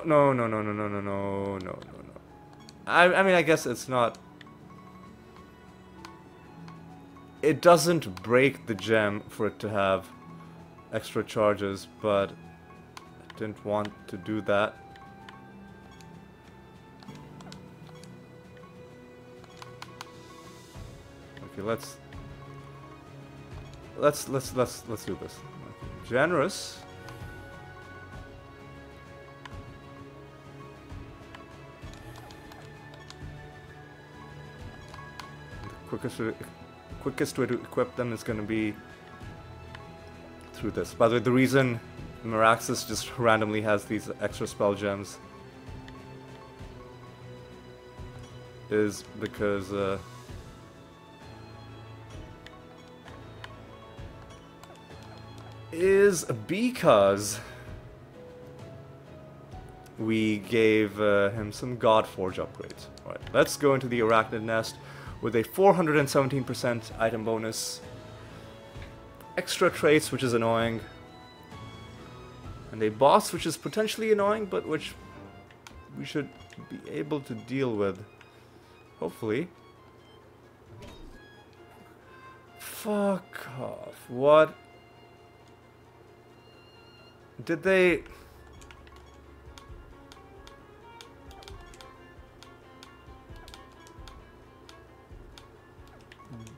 I mean, I guess it's not... It doesn't break the gem for it to have extra charges, but I didn't want to do that. Okay, let's do this. Generous. Quickest way to equip them is going to be through this. By the way, the reason Miraxis just randomly has these extra spell gems is because we gave him some Godforge upgrades. Alright, let's go into the Arachnid Nest with a 417% item bonus, extra traits, which is annoying, and a boss, which is potentially annoying, but which we should be able to deal with, hopefully. Fuck off. What? Did they...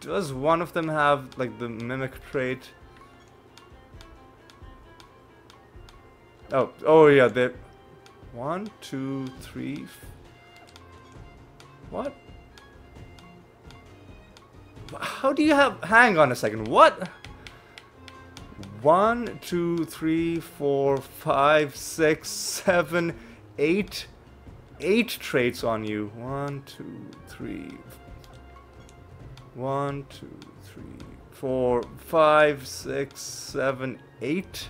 Does one of them have, like, the mimic trait? Oh yeah, they... 1, 2, 3... What? How do you have... Hang on a second, what? 1, 2, 3, 4, 5, 6, 7, 8... 8 traits on you. 1, 2, 3... 1, 2, 3, 4, 5, 6, 7, 8.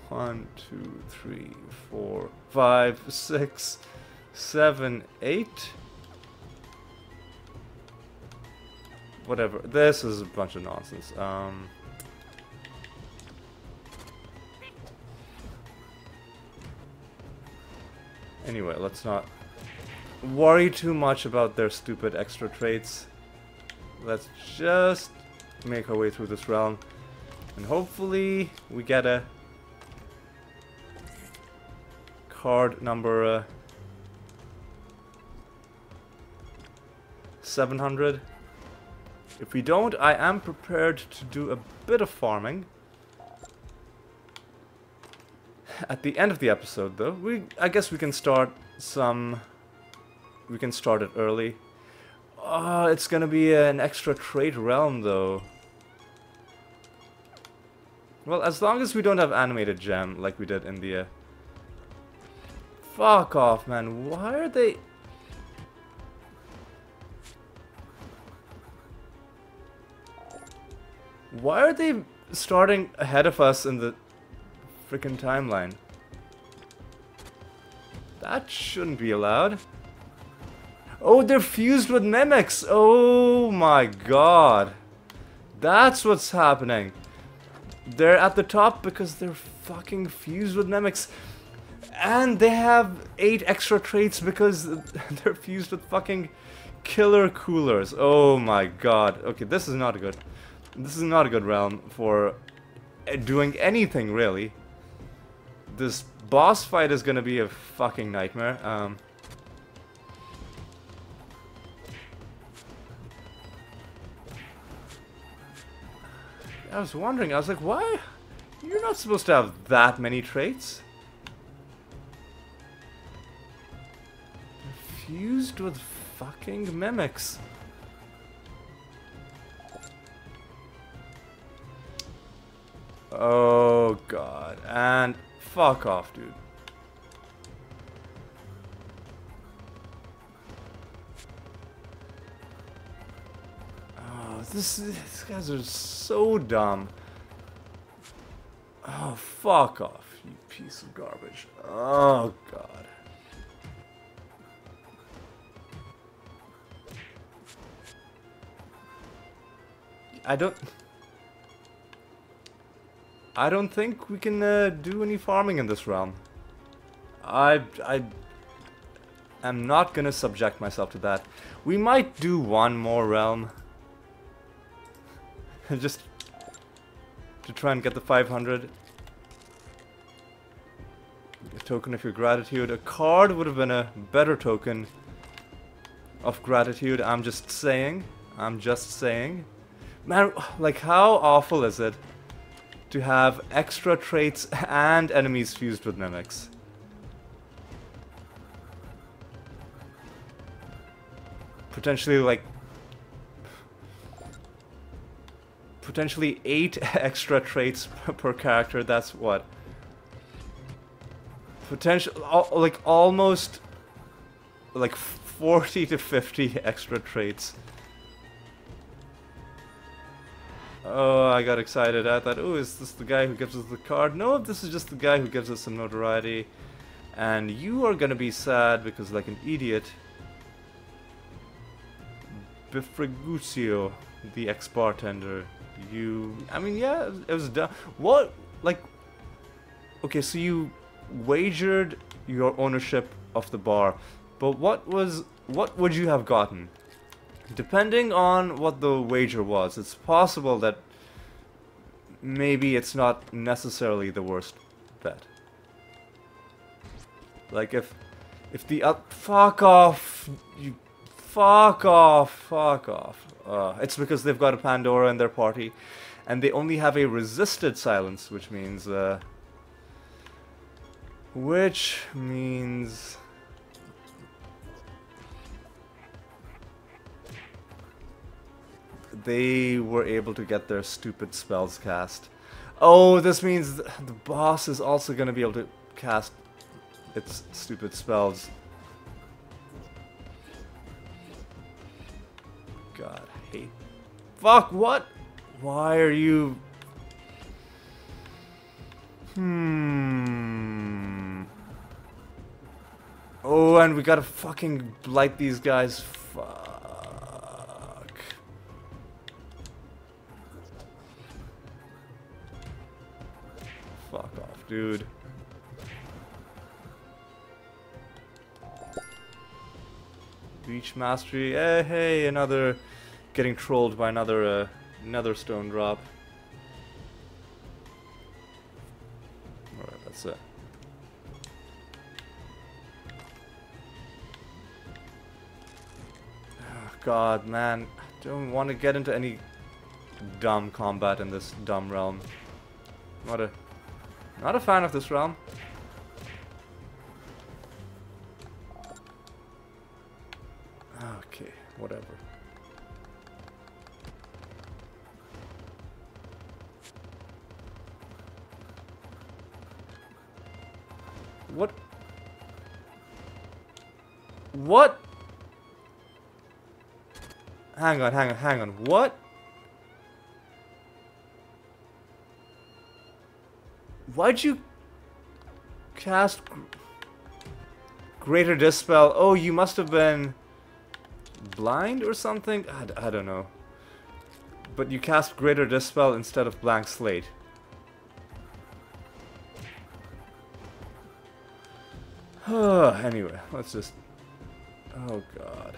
1, 2, 3, 4, 5, 6, 7, 8. Whatever. This is a bunch of nonsense. Anyway, let's not worry too much about their stupid extra traits. Let's just make our way through this realm. And hopefully we get a card number 700. If we don't, I am prepared to do a bit of farming. At the end of the episode, though, I guess we can start some... We can start it early. Oh, it's gonna be an extra trait realm, though. Well, as long as we don't have animated gem like we did in the... Fuck off, man. Why are they... Why are they starting ahead of us in the freaking timeline? That shouldn't be allowed. Oh, they're fused with mimics. Oh my god. That's what's happening. They're at the top because they're fucking fused with mimics. And they have 8 extra traits because they're fused with fucking killer coolers. Oh my god. Okay, this is not good. This is not a good realm for doing anything, really. This boss fight is gonna be a fucking nightmare. I was wondering, I was like, why? You're not supposed to have that many traits. They're fused with fucking mimics. Oh god, and fuck off, dude. Oh, these guys are so dumb. Oh, fuck off, you piece of garbage. Oh god. I don't think we can do any farming in this realm. I am not gonna subject myself to that. We might do one more realm. Just to try and get the 500. A token of your gratitude. A card would have been a better token of gratitude. I'm just saying. I'm just saying. Man, like, how awful is it to have extra traits and enemies fused with mimics? Potentially, like... Potentially 8 extra traits per character, that's what? Like, almost... Like, 40 to 50 extra traits. Oh, I got excited. I thought, oh, is this the guy who gives us the card? No, this is just the guy who gives us some notoriety. And you are gonna be sad because, like an idiot, Bifragusio, the ex-bartender, I mean, yeah, it was dumb. What? Like, okay, so you wagered your ownership of the bar, but what would you have gotten? Depending on what the wager was, it's possible that maybe it's not necessarily the worst bet. Like if the fuck off, you fuck off. It's because they've got a Pandora in their party, and they only have a resisted silence, which means they were able to get their stupid spells cast. Oh, this means the boss is also going to be able to cast its stupid spells. God, I hate... Fuck, what? Why are you... Oh, and we gotta fucking blight these guys. Fuck. Fuck off, dude. Beach mastery. Hey, another getting trolled by another Another stone drop. Alright, that's it. Oh, God, man. I don't want to get into any dumb combat in this dumb realm. Not a fan of this realm. Okay, whatever. What? What? Hang on. What? Why'd you cast Greater Dispel? Oh, you must have been blind or something? I don't know. But you cast Greater Dispel instead of Blank Slate. Anyway, let's just... Oh, God.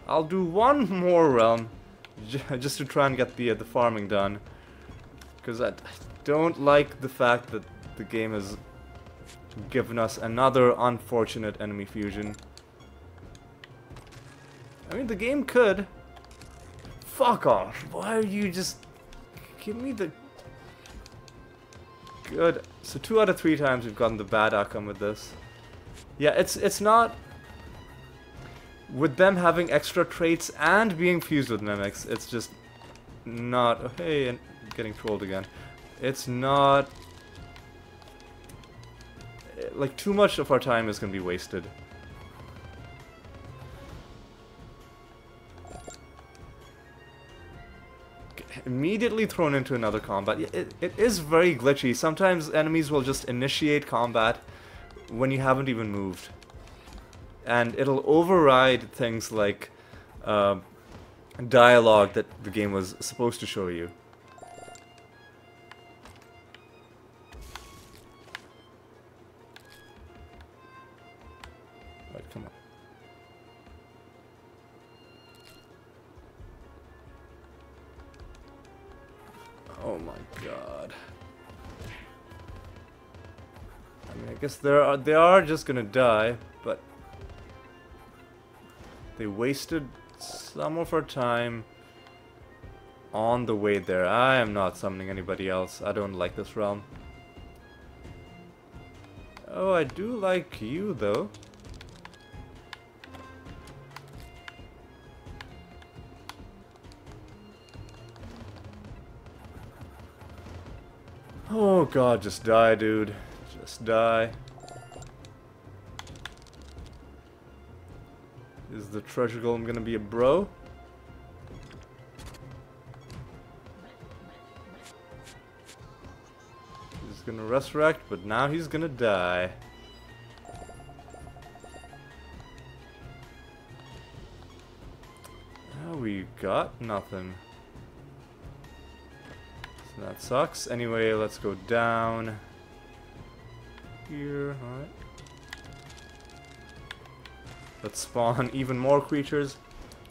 I'll do one more realm, just to try and get the farming done. Because I don't like the fact that the game has given us another unfortunate enemy fusion. I mean, the game could. Fuck off. Why are you just... Give me the... Good. So 2 out of 3 times we've gotten the bad outcome with this. Yeah, it's not... With them having extra traits and being fused with mimics, it's just not... Oh, hey, and getting trolled again. It's not... Like, too much of our time is going to be wasted. Immediately thrown into another combat. It is very glitchy. Sometimes enemies will just initiate combat when you haven't even moved. And it'll override things like dialogue that the game was supposed to show you. Right, come on. Oh my God. I mean, I guess they are just gonna die, but they wasted some of our time on the way there. I am not summoning anybody else. I don't like this realm. Oh, I do like you, though. Oh God, just die, dude. Just die. Is the treasure golem gonna be a bro? He's gonna resurrect, but now he's gonna die. Oh, we got nothing. So that sucks. Anyway, let's go down here. Alright. Let's spawn even more creatures.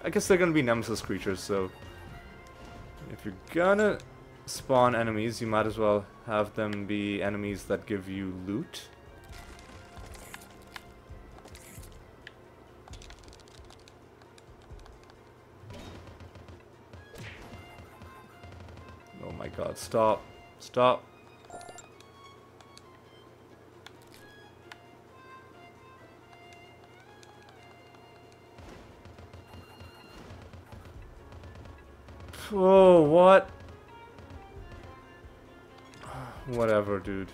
I guess they're gonna be Nemesis creatures, so if you're gonna spawn enemies, you might as well have them be enemies that give you loot. Oh my God, stop. Stop. Oh, what? Whatever, dude.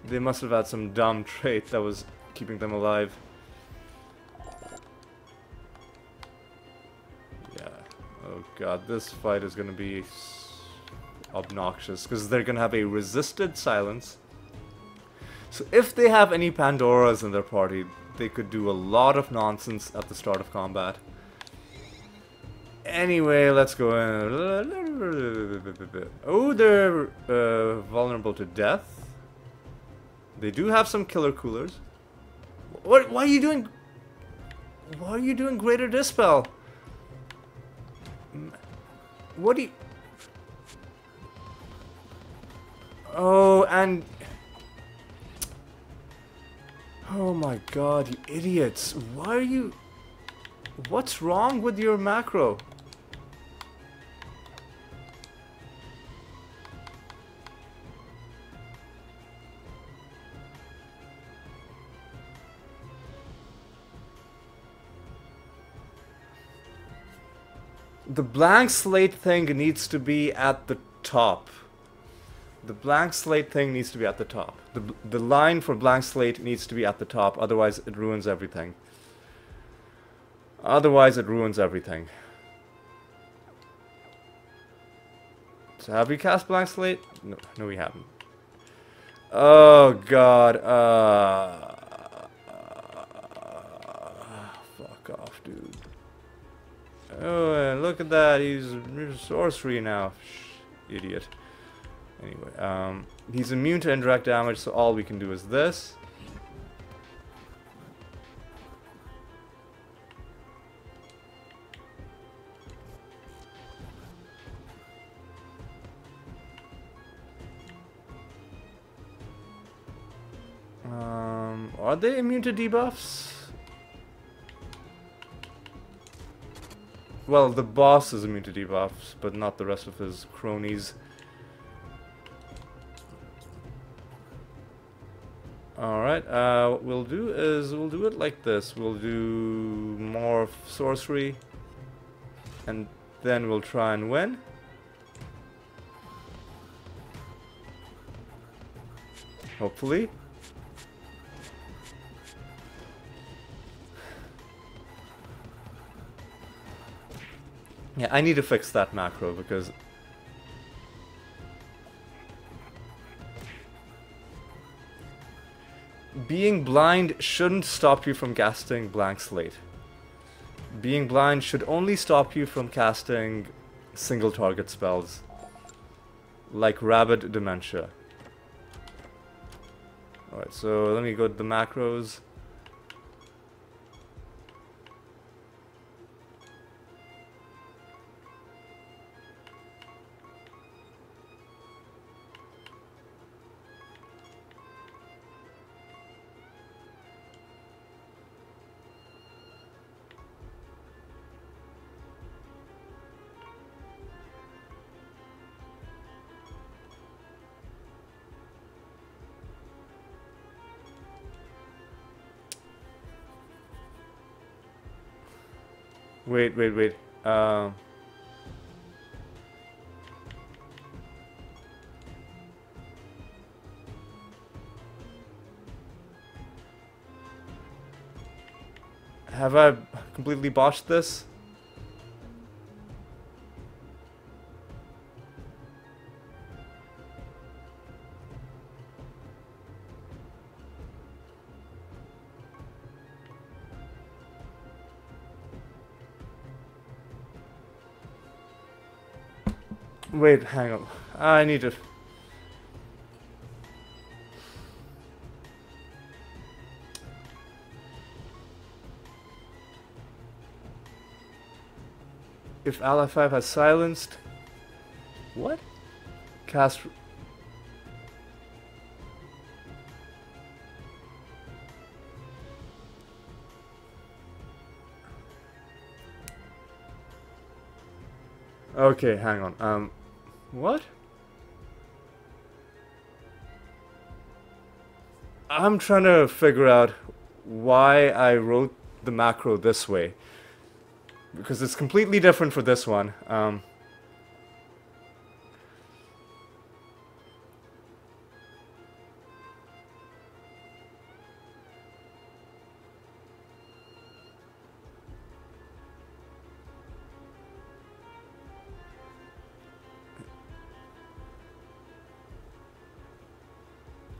They must have had some dumb trait that was keeping them alive. Yeah. Oh God, this fight is gonna be obnoxious because they're gonna have a resisted silence. So if they have any Pandoras in their party, they could do a lot of nonsense at the start of combat. Anyway, let's go in. Oh, they're vulnerable to death. They do have some killer coolers. What? Why are you doing? Why are you doing Greater Dispel? What do you... Oh, and... Oh my god, you idiots. Why are you... What's wrong with your macro? The blank slate thing needs to be at the top. The blank slate thing needs to be at the top. The line for blank slate needs to be at the top, otherwise it ruins everything. Otherwise it ruins everything. So have we cast blank slate? No, we haven't. Oh god, fuck off, dude. Oh, and look at that, he's sorcery now. Idiot. Anyway, he's immune to indirect damage, so all we can do is this. Are they immune to debuffs? Well, the boss is immune to debuffs, but not the rest of his cronies. Alright, what we'll do is we'll do it like this. We'll do more sorcery, and then we'll try and win. Hopefully. Yeah, I need to fix that macro because being blind shouldn't stop you from casting blank slate. Being blind should only stop you from casting single target spells like Rabid Dementia. Alright, so let me go to the macros. Wait. Have I completely botched this? Wait, hang on. I need to... If ally 5 has silenced... What? Cast... Okay, hang on. What? I'm trying to figure out why I wrote the macro this way. Because it's completely different for this one.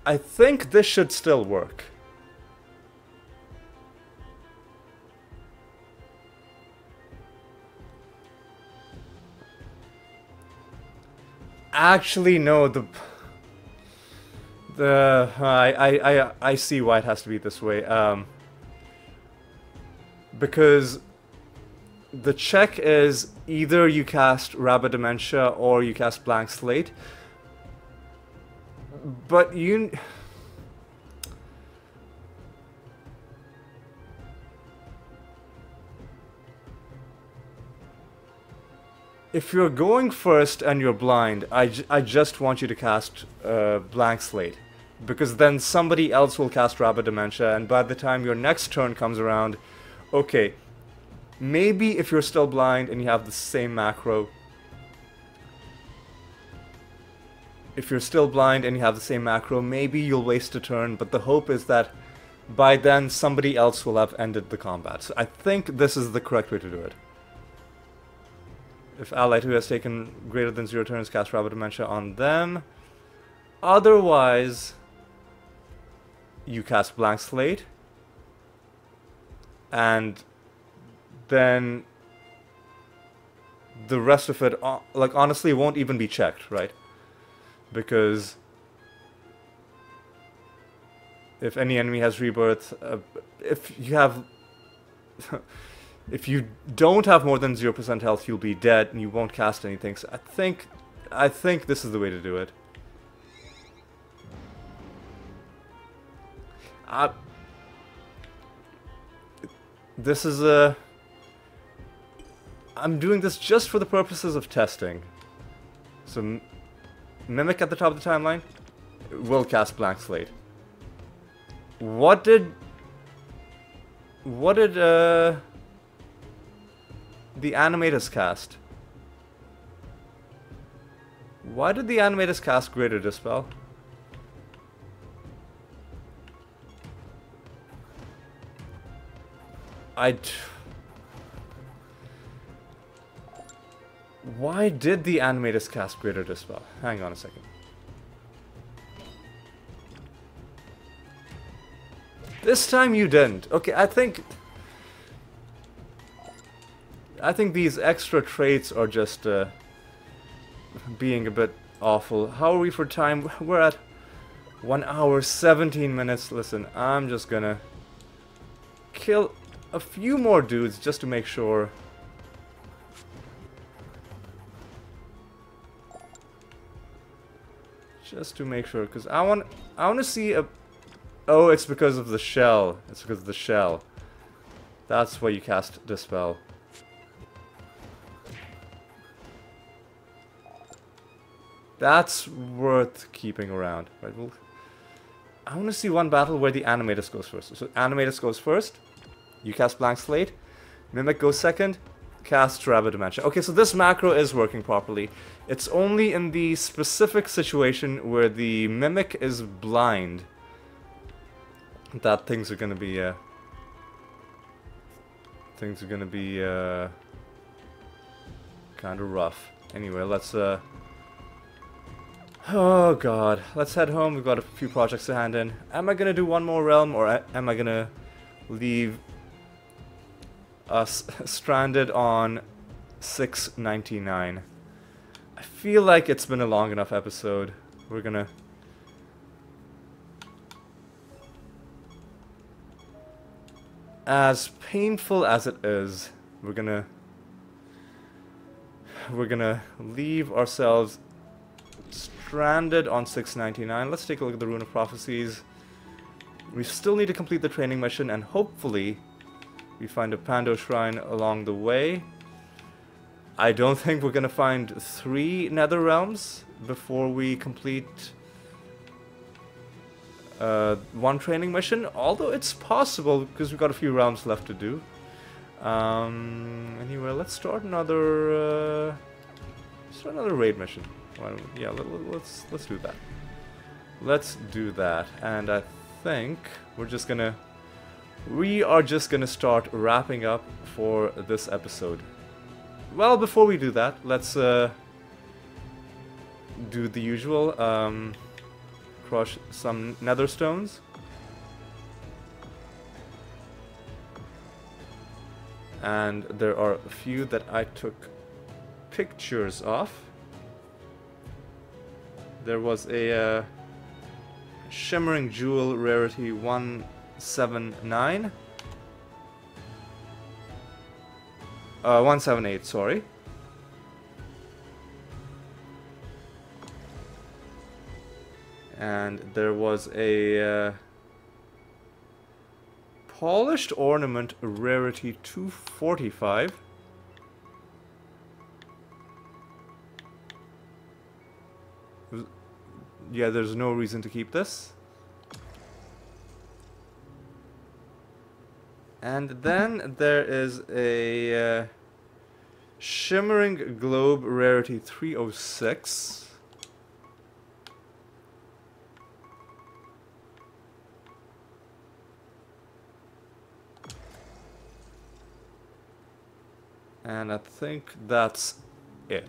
I think this should still work. Actually, no, I see why it has to be this way. Because the check is either you cast Rabid Dementia or you cast Blank Slate. But you... If you're going first and you're blind, I just want you to cast Blank Slate. Because then somebody else will cast Rabid Dementia, and by the time your next turn comes around, okay, maybe if you're still blind and you have the same macro, maybe you'll waste a turn, but the hope is that by then somebody else will have ended the combat. So I think this is the correct way to do it. If allied who has taken greater than 0 turns, cast Rabid Dementia on them. Otherwise, you cast Blank Slate. And then the rest of it, like, honestly, won't even be checked, right? Because if any enemy has rebirth, if you have... if you don't have more than 0% health, you'll be dead and you won't cast anything. So I think this is the way to do it. This is a... I'm doing this just for the purposes of testing. So Mimic at the top of the timeline will cast Blank Slate. What did the Animators cast? Why did the Animators cast Greater Dispel? Why did the Animators cast Greater Dispel? Hang on a second. This time you didn't. Okay, I think these extra traits are just being a bit awful. How are we for time? We're at 1 hour 17 minutes. Listen, I'm just gonna kill a few more dudes just to make sure. Just to make sure, because I want to see a... Oh, it's because of the shell. It's because of the shell. That's why you cast Dispel. That's worth keeping around. Right, well, I want to see one battle where the Animators goes first. So Animators goes first. You cast Blank Slate. Mimic goes second. Cast Rabid Dementia. Okay, so this macro is working properly. It's only in the specific situation where the Mimic is blind that things are gonna be kind of rough. Anyway, let's oh god, let's head home. We've got a few projects to hand in. Am I gonna do one more realm, or am I gonna leave us stranded on 699? I feel like it's been a long enough episode. We're gonna... As painful as it is, we're gonna leave ourselves stranded on 699. Let's take a look at the Rune of Prophecies. We still need to complete the training mission, and hopefully we find a Pando Shrine along the way. I don't think we're gonna find 3 Nether Realms before we complete one training mission, although it's possible because we've got a few realms left to do. Anyway, let's start another raid mission. Well, yeah, let's do that. Let's do that, and I think we are just gonna start wrapping up for this episode. Well, before we do that, let's do the usual. Crush some nether stones. And there are a few that I took pictures of. There was a Shimmering Jewel rarity 179. 178, sorry. And there was a polished ornament rarity 245. Yeah, there's no reason to keep this. And then there is a shimmering globe rarity 306. And I think that's it.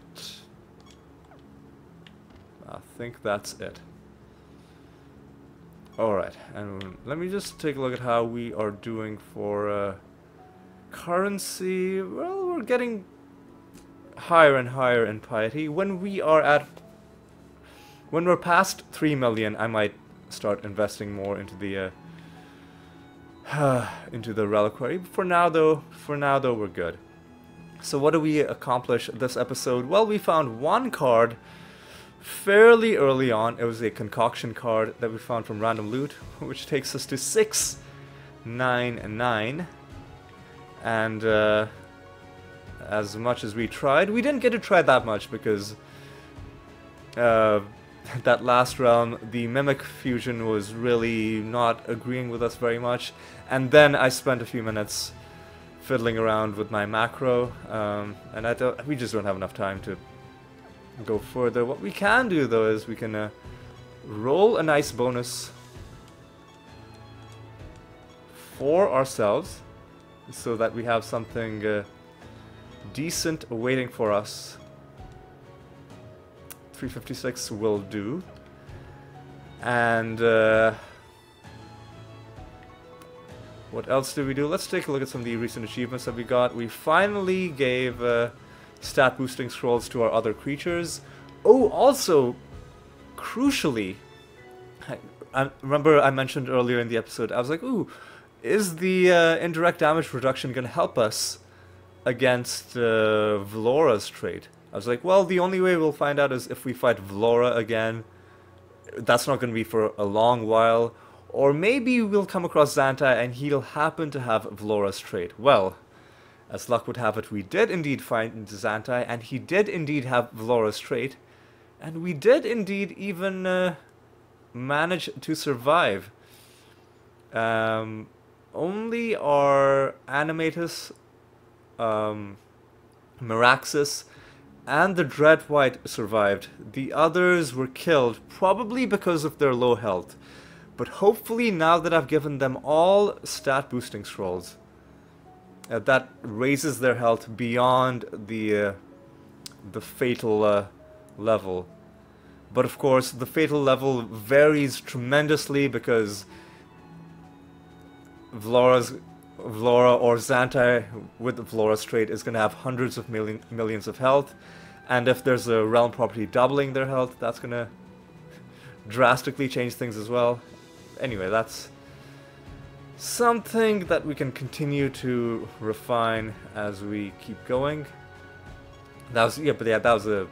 I think that's it. Alright, and let me just take a look at how we are doing for currency. Well, we're getting higher and higher in piety. When we're past 3 million, I might start investing more into the reliquary. For now though, we're good. So what do we accomplish this episode? Well, we found one card fairly early on. It was a concoction card that we found from random loot, which takes us to 699. And as much as we tried, we didn't get to try that much because that last realm, the Mimic Fusion was really not agreeing with us very much. And then I spent a few minutes fiddling around with my macro, and we just don't have enough time to go further. What we can do though is we can roll a nice bonus for ourselves so that we have something decent waiting for us. 356 will do. And what else did we do? Let's take a look at some of the recent achievements that we got. We finally gave stat boosting scrolls to our other creatures. Oh, also, crucially, I remember I mentioned earlier in the episode, I was like, ooh, is the indirect damage reduction going to help us against Vlora's trait? I was like, well, the only way we'll find out is if we fight Vlora again. That's not going to be for a long while. Or maybe we'll come across Xantai and he'll happen to have Vlora's trait. Well, as luck would have it, we did indeed find Xantai, and he did indeed have Vlora's trait. And we did indeed even manage to survive. Only our Animatus, Meraxis, and the Dreadwhite survived. The others were killed, probably because of their low health. But hopefully now that I've given them all stat boosting scrolls, that raises their health beyond the fatal level. But of course, the fatal level varies tremendously because Vlora or Xantai with Vlora's trait is going to have hundreds of millions of health. And if there's a realm property doubling their health, that's going to drastically change things as well. Anyway, that's something that we can continue to refine as we keep going. That was, that was a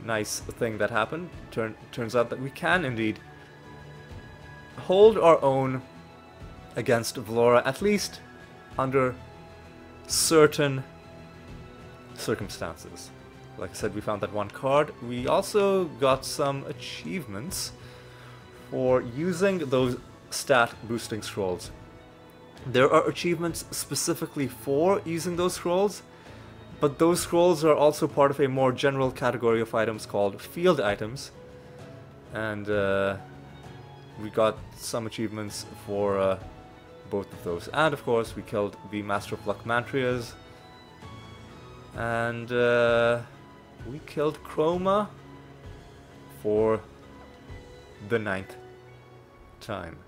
nice thing that happened. Turns out that we can indeed hold our own against Vlora, at least under certain circumstances. Like I said, we found that one card. We also got some achievements for using those stat boosting scrolls. There are achievements specifically for using those scrolls, but those scrolls are also part of a more general category of items called field items. And we got some achievements for both of those. And of course we killed the Master of Luck Mantrias. And we killed Chroma for the 9th time.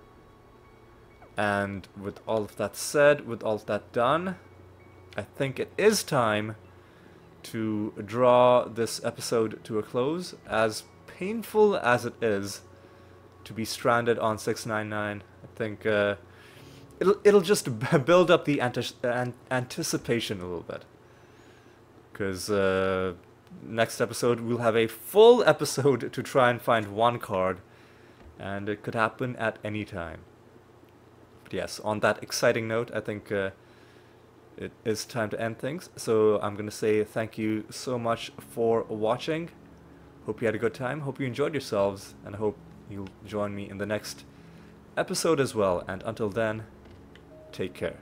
And with all of that said, with all of that done, I think it is time to draw this episode to a close. As painful as it is to be stranded on 699, I think it'll just build up the anticipation a little bit. because next episode we'll have a full episode to try and find one card, and it could happen at any time. But yes, on that exciting note, I think it is time to end things. So I'm gonna say thank you so much for watching. Hope you had a good time, hope you enjoyed yourselves, and I hope you'll join me in the next episode as well. And until then, take care.